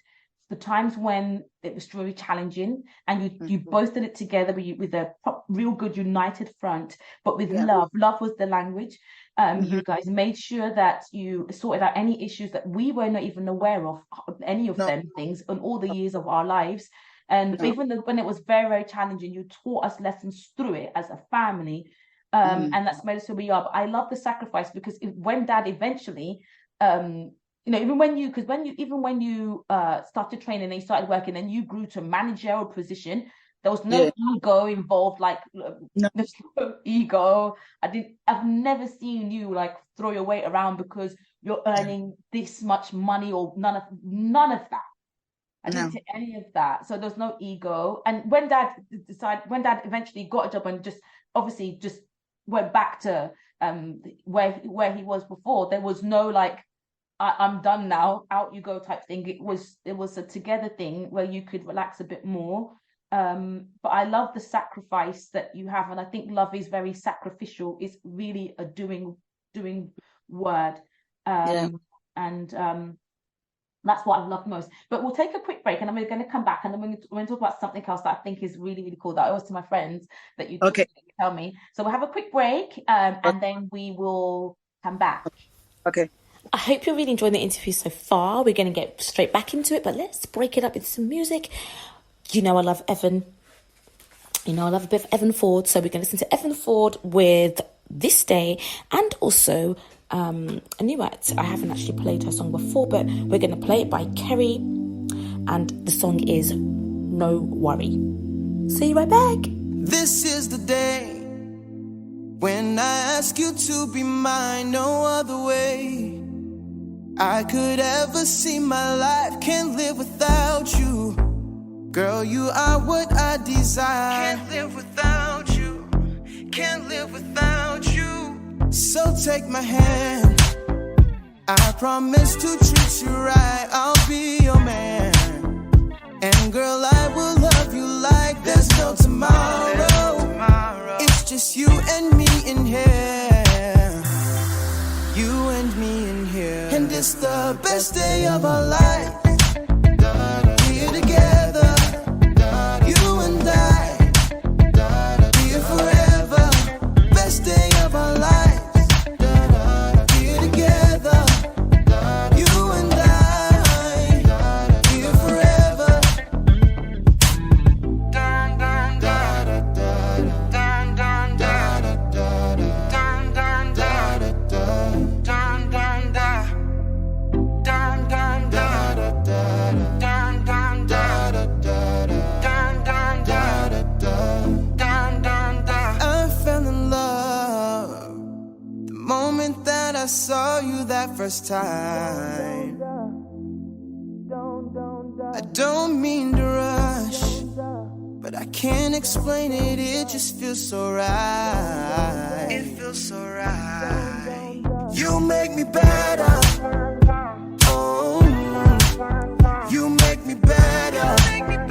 the times when it was really challenging, and you both did it together with a real good united front, but with love. Love was the language. You guys made sure that you sorted out any issues that we were not even aware of, any of them things, in all the years of our lives. And even when it was very, very challenging, you taught us lessons through it as a family. And that's made us who we are. But I love the sacrifice, because when Dad eventually, even when you started training and you started working and you grew to a managerial position, there was no ego involved, there's no ego. I've never seen you throw your weight around because you're earning this much money, or none of that. I didn't see any of that. So there's no ego. And when Dad eventually got a job and just obviously just went back to where he was before, there was no I'm done now, out you go type thing. It was a together thing where you could relax a bit more. But I love the sacrifice that you have, and I think love is very sacrificial. It's really a doing word. And that's what I love most. But we'll take a quick break, and then we're going to come back, and then we're going to talk about something else that I think is really, really cool, that I always tell my friends that you tell me. So we'll have a quick break, and then we will come back. Okay. I hope you're really enjoying the interview so far. We're going to get straight back into it, but let's break it up with some music. I love Evan. I love a bit of Evan Ford. So we're going to listen to Evan Ford with This Day, and also a new act. I haven't actually played her song before, but we're going to play it by Keri, and the song is No Worry. See you right back. This is the day when I ask you to be mine, no other way I could ever see my life. Can't live without you. Girl, you are what I desire. Can't live without you. Can't live without you. So take my hand. I promise to treat you right. I'll be your man. And girl, I will love you like there's no tomorrow. It's just you and me in here. You and me in here. And it's the best day of our life. We're together. You and I. Here forever. Best day of our lives. We're together. You and I. Here forever. Dun, dun, da, da, da, dun, dun, da, da, da, dun, dun, da, da, da, dun, dun, da, dun, dun, da, da, da, dun, dun, da, da, da, dun, dun, da, da, da, dun, dun, da. I fell in love the moment that I saw you that first time. I don't mean to rush, but I can't explain it, it just feels so right. It feels so right. You make me better. Oh, you make me better. Yeah.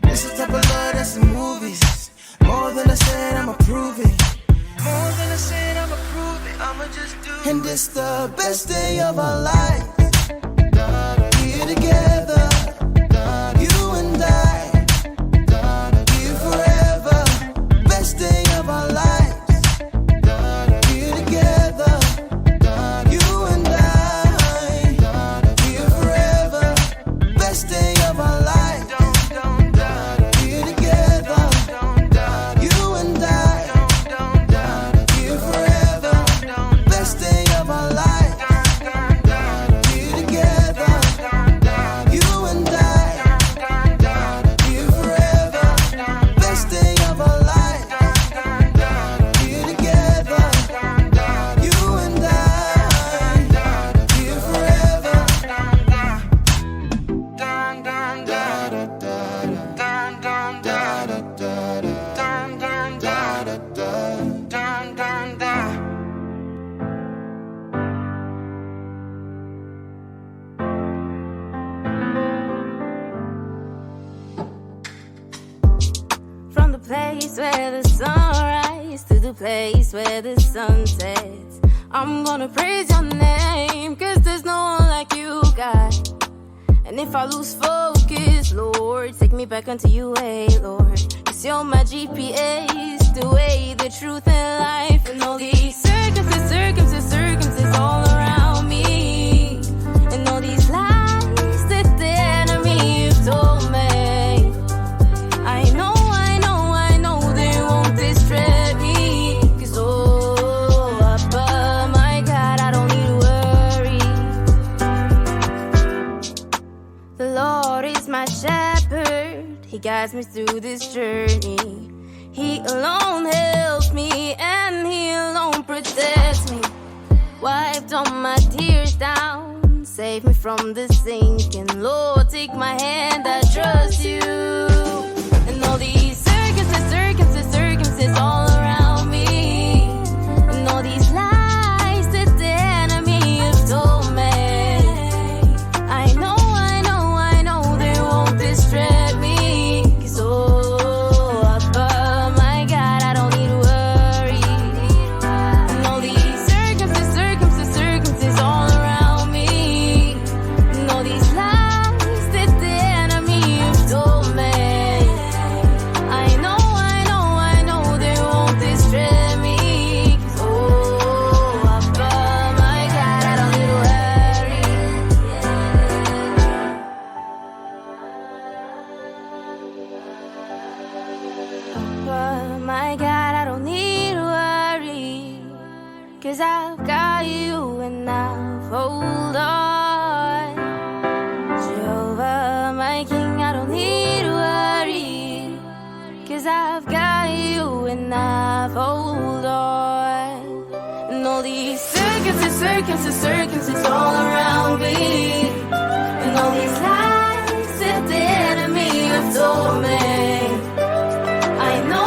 This is the type of love that's in movies. More than I said, I'ma prove it. More than I said, I'ma prove it. I'ma just do it. And it's the best day of our life. Here together. You and I. Here forever. Best day of our lives. Here together. You and I. Here forever. Best day of our lives. Here together. You and I. Here forever. Best day of our lives. Here together. You and I. Here forever. Best day of our lives. Here together. You and I. Here forever. Dun, dun, da, da, da, dun, dun, da, da, da, dun, dun, da, da, da, dun, dun, da. From the place where the sun rises to the place where the sun sets, I'm gonna praise your name, 'cause there's no one like you, God. And if I lose focus, Lord, take me back unto you, way, Lord. 'Cause you're my GPS, the way, the truth, and life. And all these circumstances all around me. And all these lies that the enemy have told me. I know they won't distract me. 'Cause oh, Papa, my God, I don't need to worry. The Lord is my shepherd, He guides me through this journey. He alone helps me and He alone protects me. Wiped all my tears down, save me from the sinking. Lord, take my hand, I trust you. And all these circumstances all around me. And all these lies that the enemy have told me. I know they won't distract me. 'Cause oh, Papa, my God, I don't need to worry. And all these circumstances all around me. And all these lies that the enemy have told me. I know they won't distract me. 'Cause oh, Papa, my God, I don't need to worry. Papa, my God, I don't need to worry. 'Cause I've got you and I've hold on. Jehovah, my King, I don't need to worry. 'Cause I've got you and I've hold on. And all these circumstances all around me. And all these lies that the enemy have told me. I know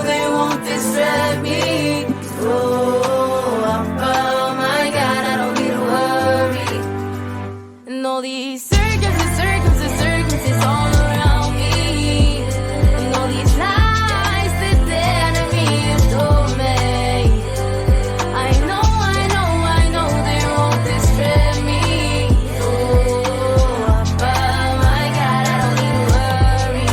they won't distract me. Oh, Papa, my God, I don't need to worry. And all these circumstances all around me. And all these lies that the enemy have told me. I know they won't distract me. Oh, Papa, my God, I don't need to worry.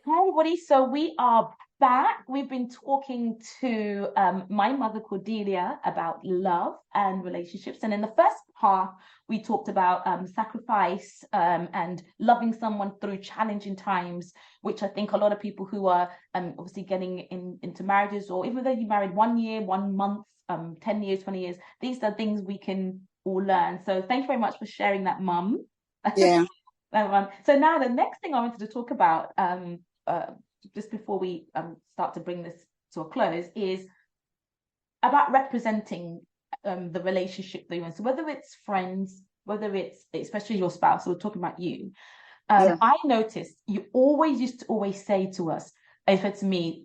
Hi, everybody. So we are back. We've been talking to my mother, Cordelia, about love and relationships. And in the first part, we talked about sacrifice and loving someone through challenging times, which I think a lot of people who are obviously getting into marriages, or even though you married 1 year, 1 month, 10 years, 20 years, these are things we can all learn. So thank you very much for sharing that, Mum. Yeah. So now the next thing I wanted to talk about, just before we start to bring this to a close, is about representing the relationship that you're in. So whether it's friends, whether it's especially your spouse, or talking about you, I noticed you used to say to us, if it's me,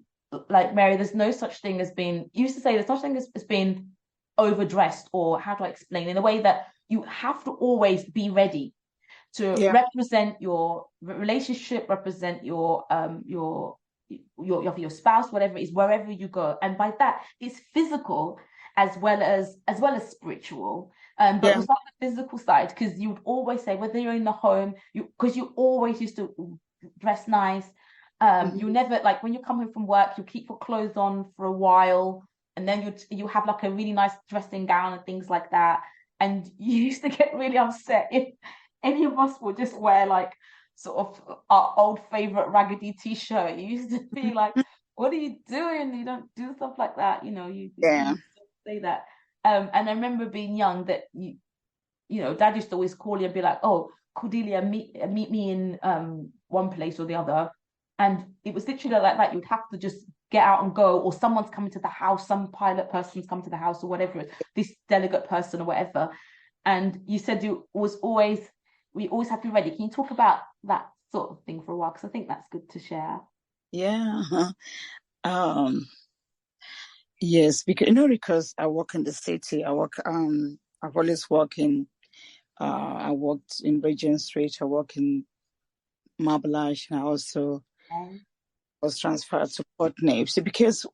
like, Mary, there's no such thing as being, you used to say there's no such thing as being overdressed, or how do I explain, in a way that you have to always be ready to represent your relationship, represent your spouse, whatever it is, wherever you go. And by that, it's physical as well as spiritual. But it was like the physical side, because you would always say, whether you're in the home, because you always used to dress nice. You never, like, when you come home from work, you keep your clothes on for a while, and then you have like a really nice dressing gown and things like that. And you used to get really upset if any of us would just wear like sort of our old favorite raggedy t-shirt. You used to be like, what are you doing? You don't do stuff like that, you used to say that. And I remember being young that you know, Dad used to always call you and be like, oh, Cordelia, meet me in one place or the other. And it was literally like that. You'd have to just get out and go, or someone's coming to the house, some pilot person's come to the house, or whatever, this delegate person or whatever. And you said we always have to be ready. Can you talk about that sort of thing for a while? Because I think that's good to share. Yeah. Yes, because I work in the city. I've always worked I worked in Regent Street. I work in Marbleage, and I also was transferred to Portraying. So because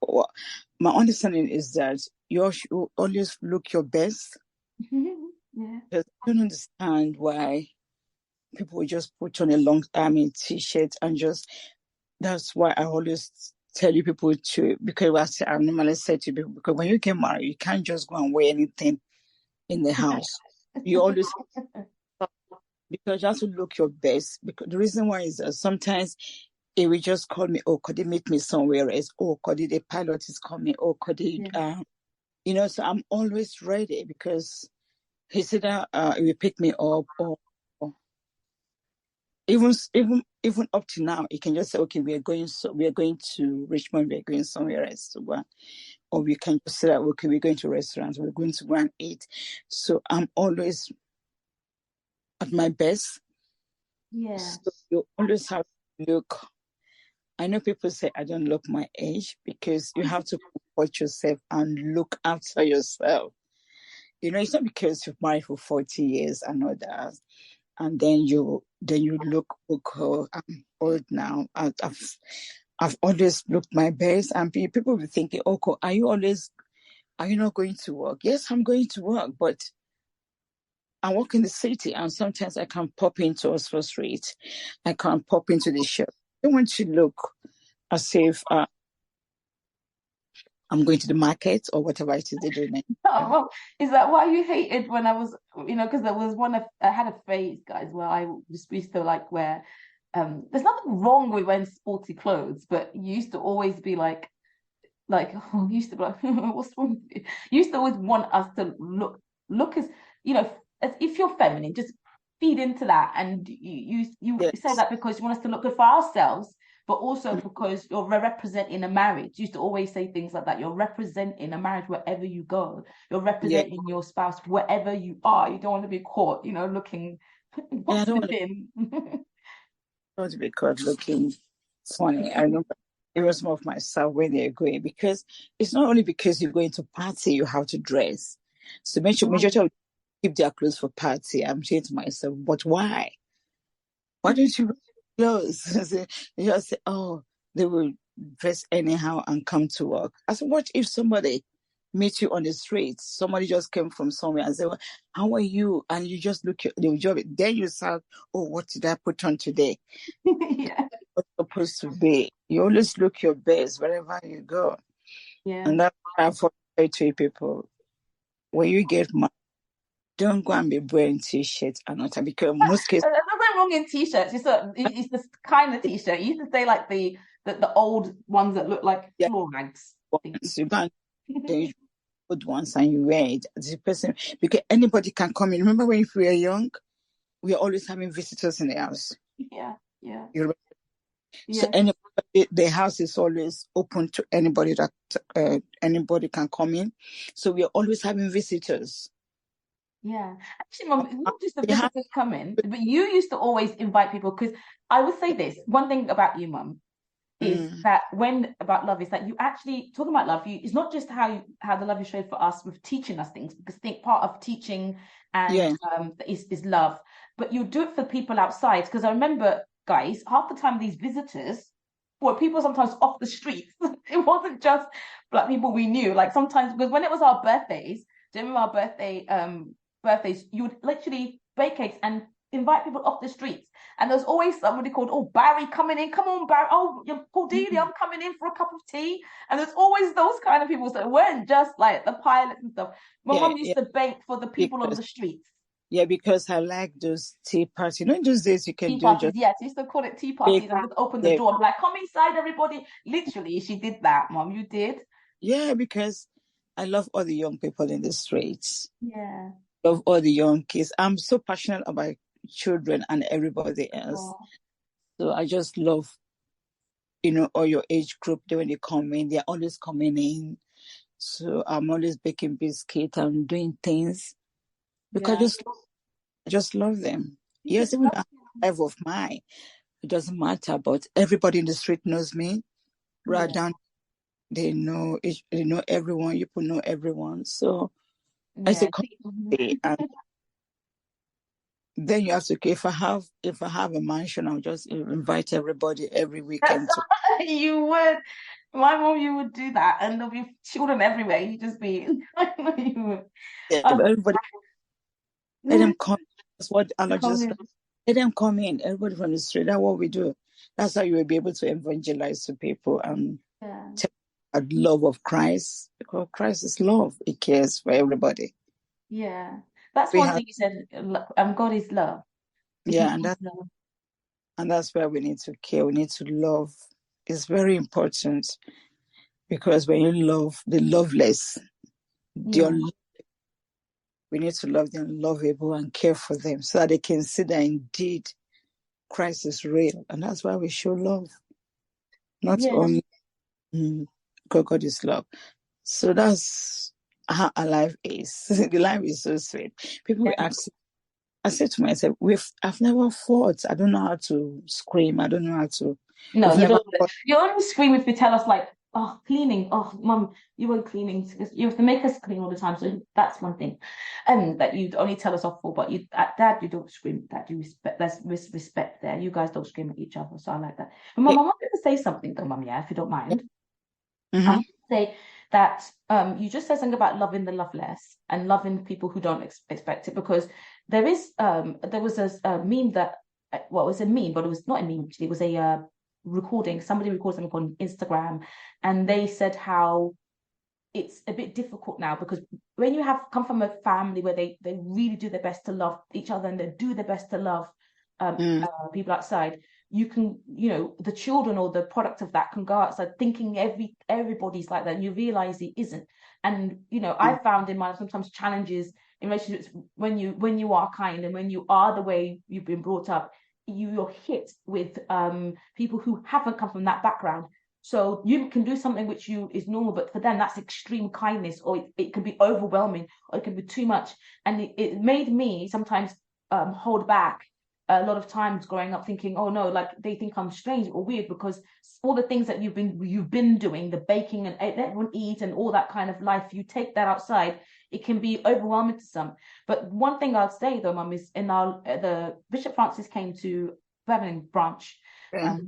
my understanding is that you should always look your best. Yeah. Because I don't understand why people would just put on a long army t-shirt and just. That's why I always tell you people to, because I normally say to people, because when you get married, you can't just go and wear anything in the house. You always, because you have to look your best. Because the reason why is that sometimes it will just call me, oh, could they meet me somewhere else? Oh, could the pilot is coming? Oh, could they, so I'm always ready because he said that he will pick me up or even up to now, you can just say, okay, we are going to Richmond, we are going somewhere else to go, or we can just say that, okay, we're going to restaurants, we're going to go and eat. So I'm always at my best. Yeah. So you always have to look. I know people say I don't look my age because you have to comfort yourself and look after yourself. It's not because you've married for 40 years and all that. And then you look, okay, I'm old now. I've always looked my best, and people will be thinking, okay, are you not going to work? Yes, I'm going to work, but I work in the city, and sometimes I can pop into Oxford Street. I can pop into the shop. I don't want to look as if I'm going to the market or whatever it is they do now. Oh, well, is that why you hated when I was, because there was I had a phase, guys, where I just used to like wear, there's nothing wrong with wearing sporty clothes, but you used to always be like, you used to be like, what's wrong with you? You used to always want us to look as, as if you're feminine, just feed into that. And you say that because you want us to look good for ourselves, but also because you're representing a marriage. You used to always say things like that. You're representing a marriage wherever you go. You're representing your spouse wherever you are. You don't want to be caught, looking. I don't want to be caught looking funny. I remember it was more of myself when they're going, because it's not only because you're going to party you have to dress. So majority of keep their clothes for party. I'm saying to myself, but why? Why don't you wear clothes? You just say, oh, they will dress anyhow and come to work. I said, what if somebody meet you on the street? Somebody just came from somewhere and say, well, how are you? And you just look at the job. Then you say, oh, what did I put on today? Yeah. What's supposed to be? You always look your best wherever you go. Yeah. And that's why I say to people, when you get married, don't go and be wearing t-shirts and all that, because most cases there's nothing wrong in t-shirts. It's this kind of t-shirt. You used to say like the old ones that look like floor rags. You go and good ones and you wear it as a person, because anybody can come in. Remember when we were young, we are always having visitors in the house. Yeah. So anybody, the house is always open to anybody that anybody can come in. So we are always having visitors. Yeah, actually, Mom, it's not just the visitors coming, but you used to always invite people. Because I would say this one thing about you, Mum, is that about love is that you actually talking about love. It's not just how the love you showed for us with teaching us things, because I think part of teaching and is love, but you do it for people outside. Because I remember, guys, half the time these visitors were people sometimes off the streets. It wasn't just Black people we knew. Like sometimes, because when it was our birthdays, do you remember our birthdays, you would literally bake cakes and invite people off the streets, and there's always somebody called, oh, Barry coming in, come on Barry, oh, Cordelia, I'm coming in for a cup of tea. And there's always those kind of people, so it weren't just like the pilots and stuff. My mom used to bake for the people on the streets. Yeah, because I like those tea parties. In those days you can tea do parties, just yes, used to call it tea parties, and just open the door and be like, come inside everybody. Literally, she did that, Mom. You did? Yeah, because I love all the young people in the streets. Yeah. Love all the young kids. I'm so passionate about children and everybody else. Oh. So I just love, all your age group. When they come in, they're always coming in. So I'm always baking biscuits and doing things because I just love them. Yes, even a life of mine, it doesn't matter. But everybody in the street knows me. Right down, they know everyone. You know everyone. So I say, and then you have to. If I have a mansion, I'll just invite everybody every weekend to. You would. My mom, you would do that, and there'll be children everywhere. You just be. I know you would. Yeah, everybody, let them come. That's what I'll just in. let them come in. Everybody from the street. That's what we do. That's how you will be able to evangelize to people and tell the love of Christ, because Christ is love. He cares for everybody. Yeah, that's We one have, thing you said. God is love. yeah, He is love. and that's where we need to care. We need to love. It's very important, because when you love the loveless, Yeah. we need to love the unlovable and care for them so that they can see that indeed Christ is real. And that's why we show love. Not only because God is love. So that's how our life is. The life is so sweet. People will ask, I said to myself, I've never fought. I don't know how to scream. I don't know how to. No, you don't. You only scream if you tell us like, oh, cleaning. Oh, mum, you weren't cleaning. You have to make us clean all the time. So that's one thing, that you only tell us off for. But you, at Dad, you don't scream. That you respect. There's respect there. You guys don't scream at each other. So I like that. But Mum, I wanted to say something though, Mum. Yeah, if you don't mind. I want to say that you just said something about loving the loveless and loving people who don't expect it, because there was a meme that, well, it was a meme, but it was not a meme actually. It was a recording. Somebody recorded something on Instagram, and they said how it's a bit difficult now, because when you come from a family where they really do their best to love each other, and they do their best to love people outside, you can, the children or the product of that can go outside thinking everybody's like that, and you realize it isn't. And I found in my sometimes challenges in relationships, when you are kind and when you are the way you've been brought up, you're hit with people who haven't come from that background. So you can do something which is normal, but for them that's extreme kindness, or it can be overwhelming, or it can be too much. And it made me sometimes hold back a lot of times growing up, thinking, oh no, like they think I'm strange or weird, because all the things that you've been doing, the baking and everyone eat and all that kind of life, you take that outside, it can be overwhelming to some. But one thing I'll say though, Mum, is the Bishop Francis came to Birmingham branch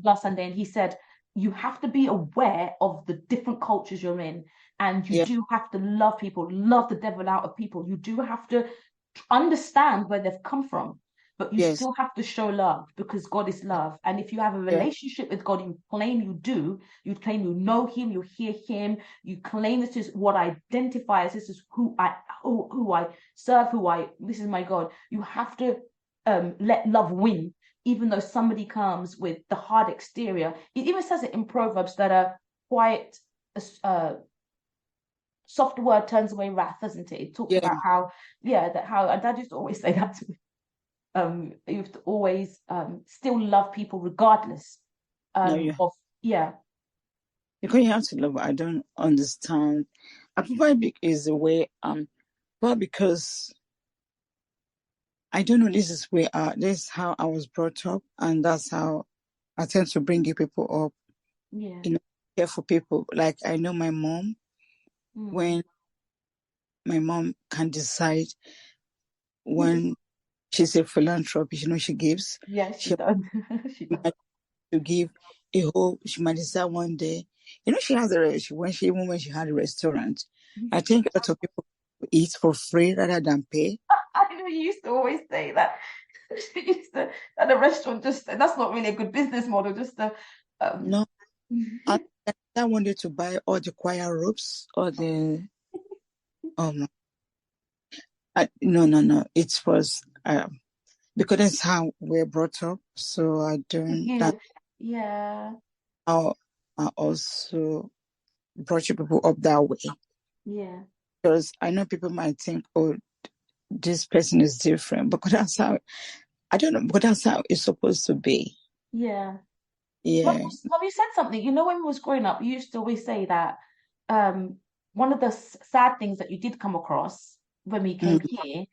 last Sunday, and he said you have to be aware of the different cultures you're in, and you do have to love people, love the devil out of people. You do have to understand where they've come from, but you still have to show love, because God is love. And if you have a relationship with God, you claim you claim you know him, you hear him, you claim this is what I identify as, this is who I serve, this is my God. You have to let love win, even though somebody comes with the hard exterior. It even says it in Proverbs that a quiet, soft word turns away wrath, doesn't it? It talks about how, and Dad used to always say that to me. You have to always still love people regardless of. Because you have to love. I don't understand. I probably is the way but because I don't know, this is how I was brought up, and that's how I tend to bring people up. Care for people. Like I know my mom, when my mom can decide when she's a philanthropist, she gives. Yes, she does. She does. To give a whole, she might decide one day. She has when she had a restaurant, I think a lot of people eat for free rather than pay. I know you used to always say that. She used to, at the restaurant, that's not really a good business model. Just no. I wanted to buy all the choir ropes or the no. It was because that's how we're brought up. So I don't. I also brought you people up that way. Yeah. Because I know people might think, oh, this person is different, because that's how, I don't know, but that's how it's supposed to be. Yeah. Yeah. Mom, you said something. When we was growing up, you used to always say that one of the sad things that you did come across when we came here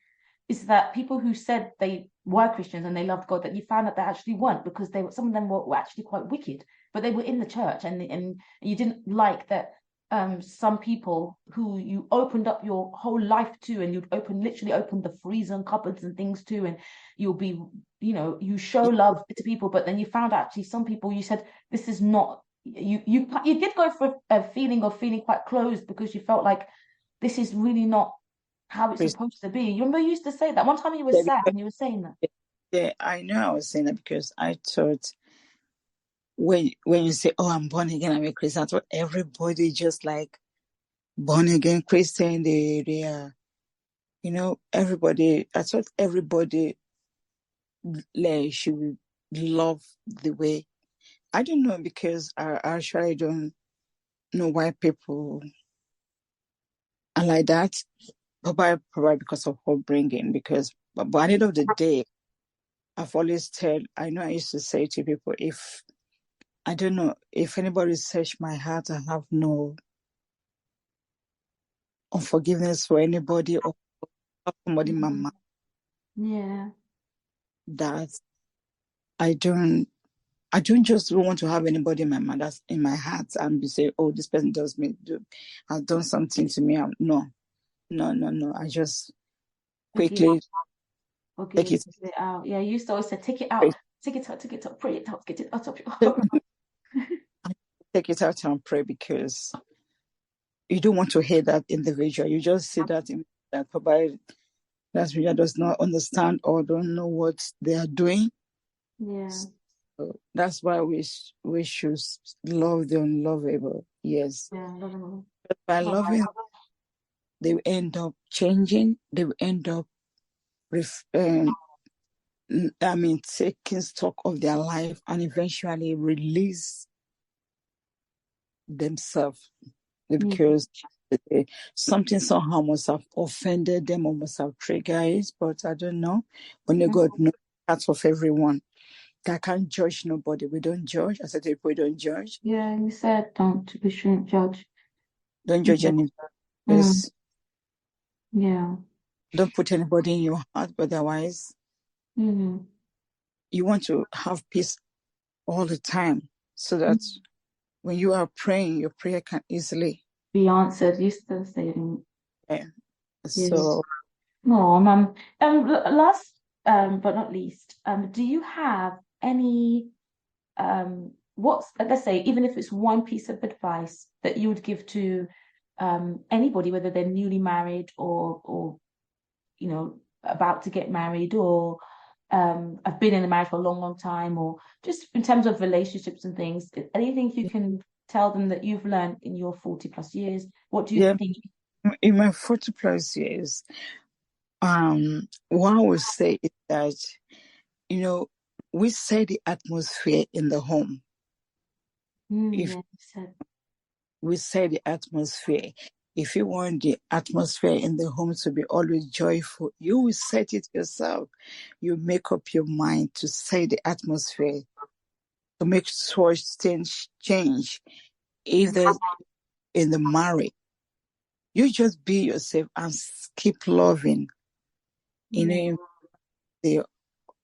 is that people who said they were Christians and they loved God, that you found that they actually weren't, because some of them were actually quite wicked, but they were in the church, and you didn't like that some people who you opened up your whole life to, and you'd literally open the freezer and cupboards and things to, and you'll be, you show love to people, but then you found out actually some people, you said this is not, you did go for a feeling of feeling quite closed because you felt like this is really not how it's supposed to be. You remember you used to say that one time you were sad and you were saying that. Yeah, I know I was saying that because I thought when you say, "Oh, I'm born again, I'm a Christian," I thought everybody just like born again Christian. They are, everybody. I thought everybody like should love the way. I don't know because I actually don't know why people are like that. Probably because of upbringing. Because but at the end of the day, I've always I know I used to say to people, I don't know, if anybody search my heart, I have no unforgiveness for anybody or somebody in my mind. Yeah. That I don't just want to have anybody in my mind that's in my heart and be say, oh, this person has done something to me. No. I just quickly take it out. Yeah, you used to always say, take it out, pray it out, get it out of your take it out and pray, because you don't want to hate that individual. You just see that probably that individual does not understand or don't know what they are doing. Yeah. So that's why we should love the unlovable. Yes. Yeah, lovable. But by loving, they will end up changing. They will end up taking stock of their life and eventually release themselves, because something somehow must have offended them or must have triggered it. But I don't know. Only God knows parts of everyone. I can't judge nobody. We don't judge. I said, we don't judge. Yeah, you said we shouldn't judge. Don't judge anybody. Yeah. Don't put anybody in your heart, but otherwise, you want to have peace all the time, so that when you are praying, your prayer can easily be answered. You still saying. Yeah. So. No, last but not least, do you have any let's say, even if it's one piece of advice that you would give to anybody, whether they're newly married or about to get married, or I've been in a marriage for a long time, or just in terms of relationships and things, anything you can tell them that you've learned in your 40 plus years? What do you think? In my 40 plus years, what I would say is that, we set the atmosphere in the home. We set the atmosphere. If you want the atmosphere in the home to be always joyful, you will set it yourself. You make up your mind to set the atmosphere, to make sure things change. Either in the marriage, you just be yourself and keep loving. The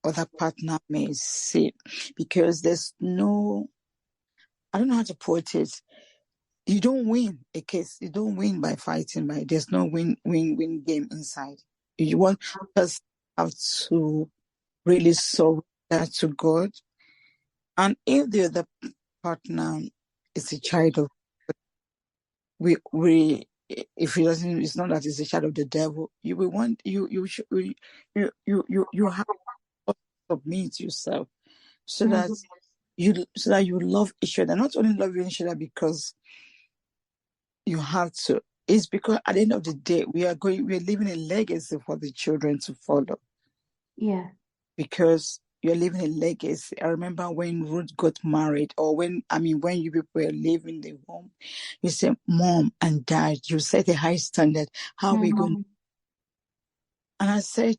other partner may see, because there's no, I don't know how to put it. You don't win a case. You don't win by fighting. There's no win game inside. You want us have to really surrender to God. And if the other partner is a child of God, if he doesn't, it's not that he's a child of the devil. You will want you have to submit yourself so that you love each other. Not only love each other because you have to. It's because at the end of the day, we are leaving a legacy for the children to follow. Yeah. Because you're leaving a legacy. I remember when Ruth got married, or when you people were leaving the home, you said, Mom and Dad, you set a high standard. How are we going? And I said,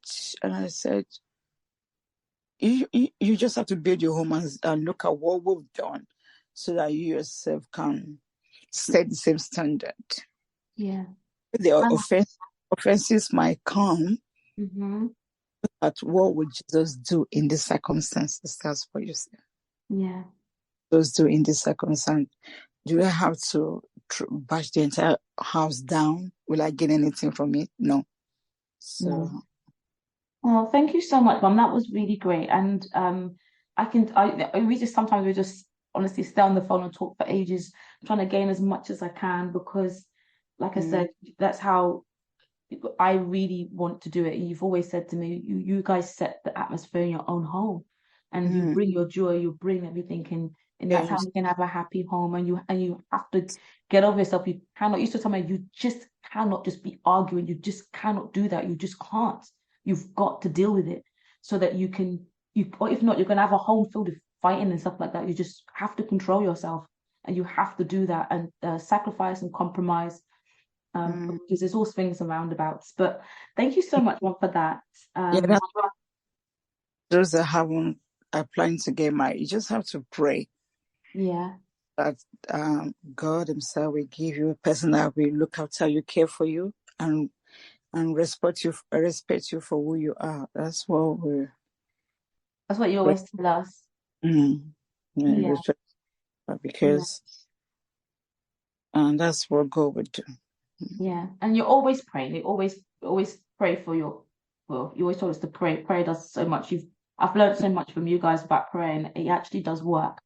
you just have to build your home and look at what we've done, so that you yourself can set the same standard. Yeah. The offenses might come, but what would Jesus do in this circumstances? That's what you say. Yeah. Jesus do in this circumstance. Do I have to bash the entire house down. Will I get anything from it? No. So. Oh, thank you so much, Mum. That was really great. And sometimes we just honestly stay on the phone and talk for ages, trying to gain as much as I can, because, like I said, that's how I really want to do it. You've always said to me, you guys set the atmosphere in your own home, and you bring your joy, you bring everything, and that's how you can have a happy home. And you have to get over yourself. You cannot. Used to tell me, you just cannot just be arguing. You just cannot do that. You just can't. You've got to deal with it so that you can. Or if not, you're gonna have a home filled with fighting and stuff like that. You just have to control yourself, and you have to do that and sacrifice and compromise. Because there's all swings and roundabouts. But thank you so much, Mom, for that. That's those that are planning to get married, you just have to pray. Yeah. That God Himself will give you a person that will look after you, care for you, and respect you for who you are. That's what you always tell us. Because that's what God would do. Yeah, and you're always praying. You always pray for you always told us to pray. Prayer does so much. I've learned so much from you guys about praying. It actually does work.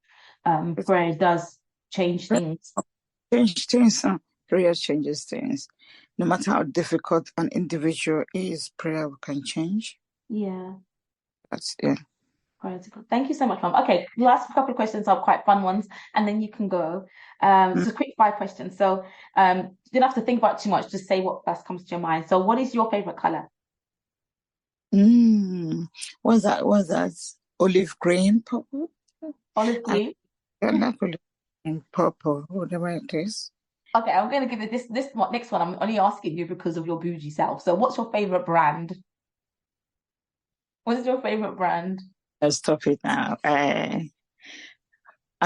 Prayer does change things. Prayer changes things. No matter how difficult an individual is, prayer can change. Yeah. That's. Thank you so much, Mom. Okay, last couple of questions are quite fun ones, and then you can go. It's a quick 5 questions. So you don't have to think about it too much. Just say what first comes to your mind. So what is your favorite color? What's that? Olive green, purple? Olive green? I like olive green, purple, whatever it is. Okay, I'm going to give you this next one. I'm only asking you because of your bougie self. So what's your favorite brand? What is your favorite brand? Stop it now. I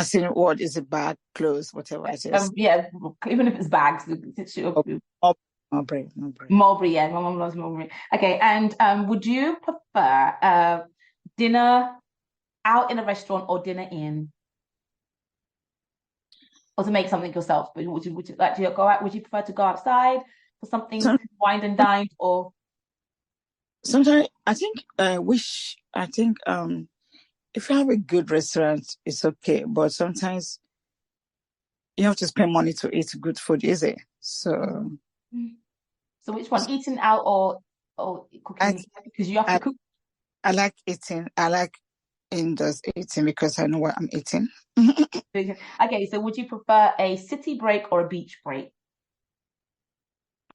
seen what is it, bag, clothes, whatever it is. Yeah, even if it's bags. Mulberry. Yeah, my mom loves Mulberry. Okay, and would you prefer dinner out in a restaurant or dinner in? Or to make something yourself? But would you like to go out? Would you prefer to go outside for something wined and dined, or? Sometimes I think if you have a good restaurant, it's okay. But sometimes you have to spend money to eat good food, is it? So which one? Eating out or cooking? Because you have to cook. I like eating. I like indoors eating because I know what I'm eating. Okay, so would you prefer a city break or a beach break?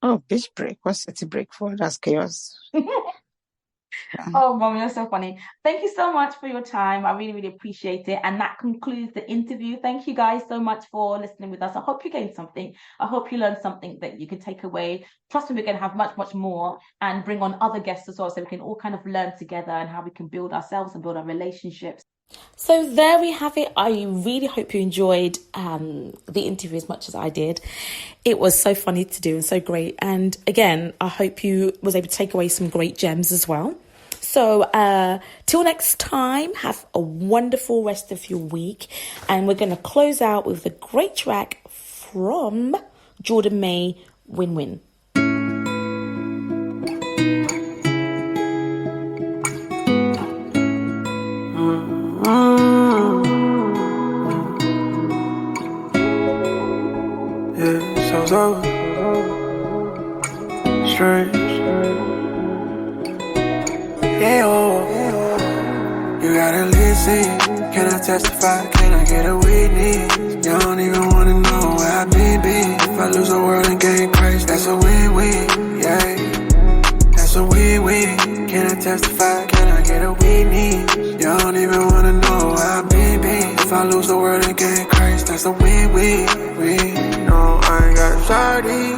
Oh, beach break. What's city break for? That's chaos. Oh, Mom, you're so funny. Thank you so much for your time. I really, really appreciate it. And that concludes the interview. Thank you guys so much for listening with us. I hope you gained something. I hope you learned something that you can take away. Trust me, we're going to have much, much more and bring on other guests as well, so we can all kind of learn together and how we can build ourselves and build our relationships. So there we have it. I really hope you enjoyed the interview as much as I did. It was so funny to do and so great. And again, I hope you was able to take away some great gems as well. So till next time, have a wonderful rest of your week. And we're going to close out with a great track from Jordan May, Win Win. Yeah, so strange. You gotta listen. Can I testify? Can I get a witness? You don't even wanna know where I've been. If I lose the world and gain Christ, that's a win-win. Yeah, that's a win-win. Can I testify? Can I get a witness? You don't even wanna know where I've been. If I lose the world and gain Christ, that's a win-win. No, I ain't got a shawty,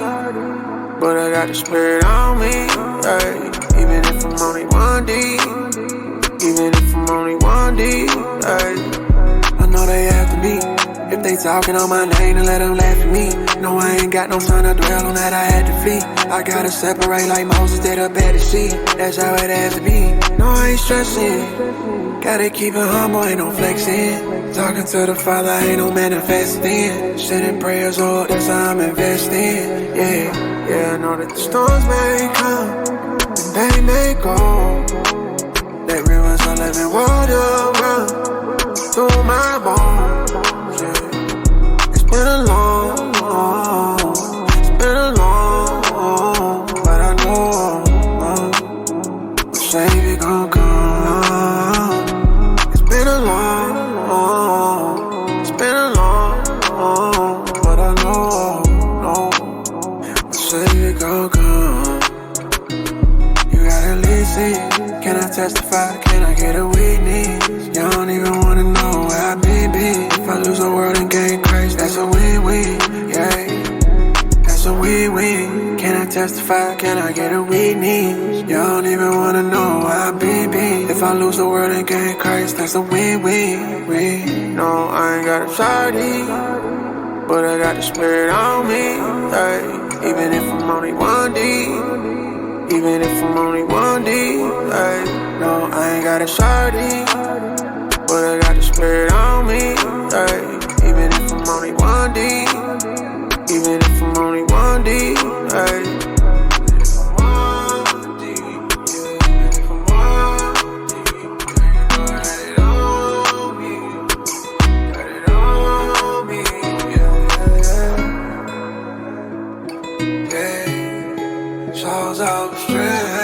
but I got the spirit on me. Yeah. Even if I'm only 1D, I know they after me. If they talking on my name, then let them laugh at me. No, I ain't got no time to dwell on that, I had to flee. I gotta separate like Moses did up at the sea. That's how it has to be. No, I ain't stressing. Gotta keep it humble, ain't no flexing. Talking to the Father, ain't no manifesting. Sending prayers, oh, that's how I'm investing. Yeah, I know that the storms may come, and they may go. That rivers of living water run through my bones. Yeah. It's been a long, but I know the Savior gon' come. It's been a long, but I know the Savior gon' come. You gotta listen. Can I testify? Can I get a witness? You don't even wanna know where I've been. If I lose the world and gain Christ, that's a win-win, yeah. That's a win-win. Can I testify? Can I get a witness? You don't even wanna know where I've been. If I lose the world and gain Christ, that's a win-win. No, I ain't got a shawty, but I got the Spirit on me, hey. Even if I'm only 1D. Even if I'm only 1D, ay, no, I ain't got a shawty, but I got the Spirit on me, ay. Even if I'm only 1D, even if I'm only 1D, ay. Souls out straight.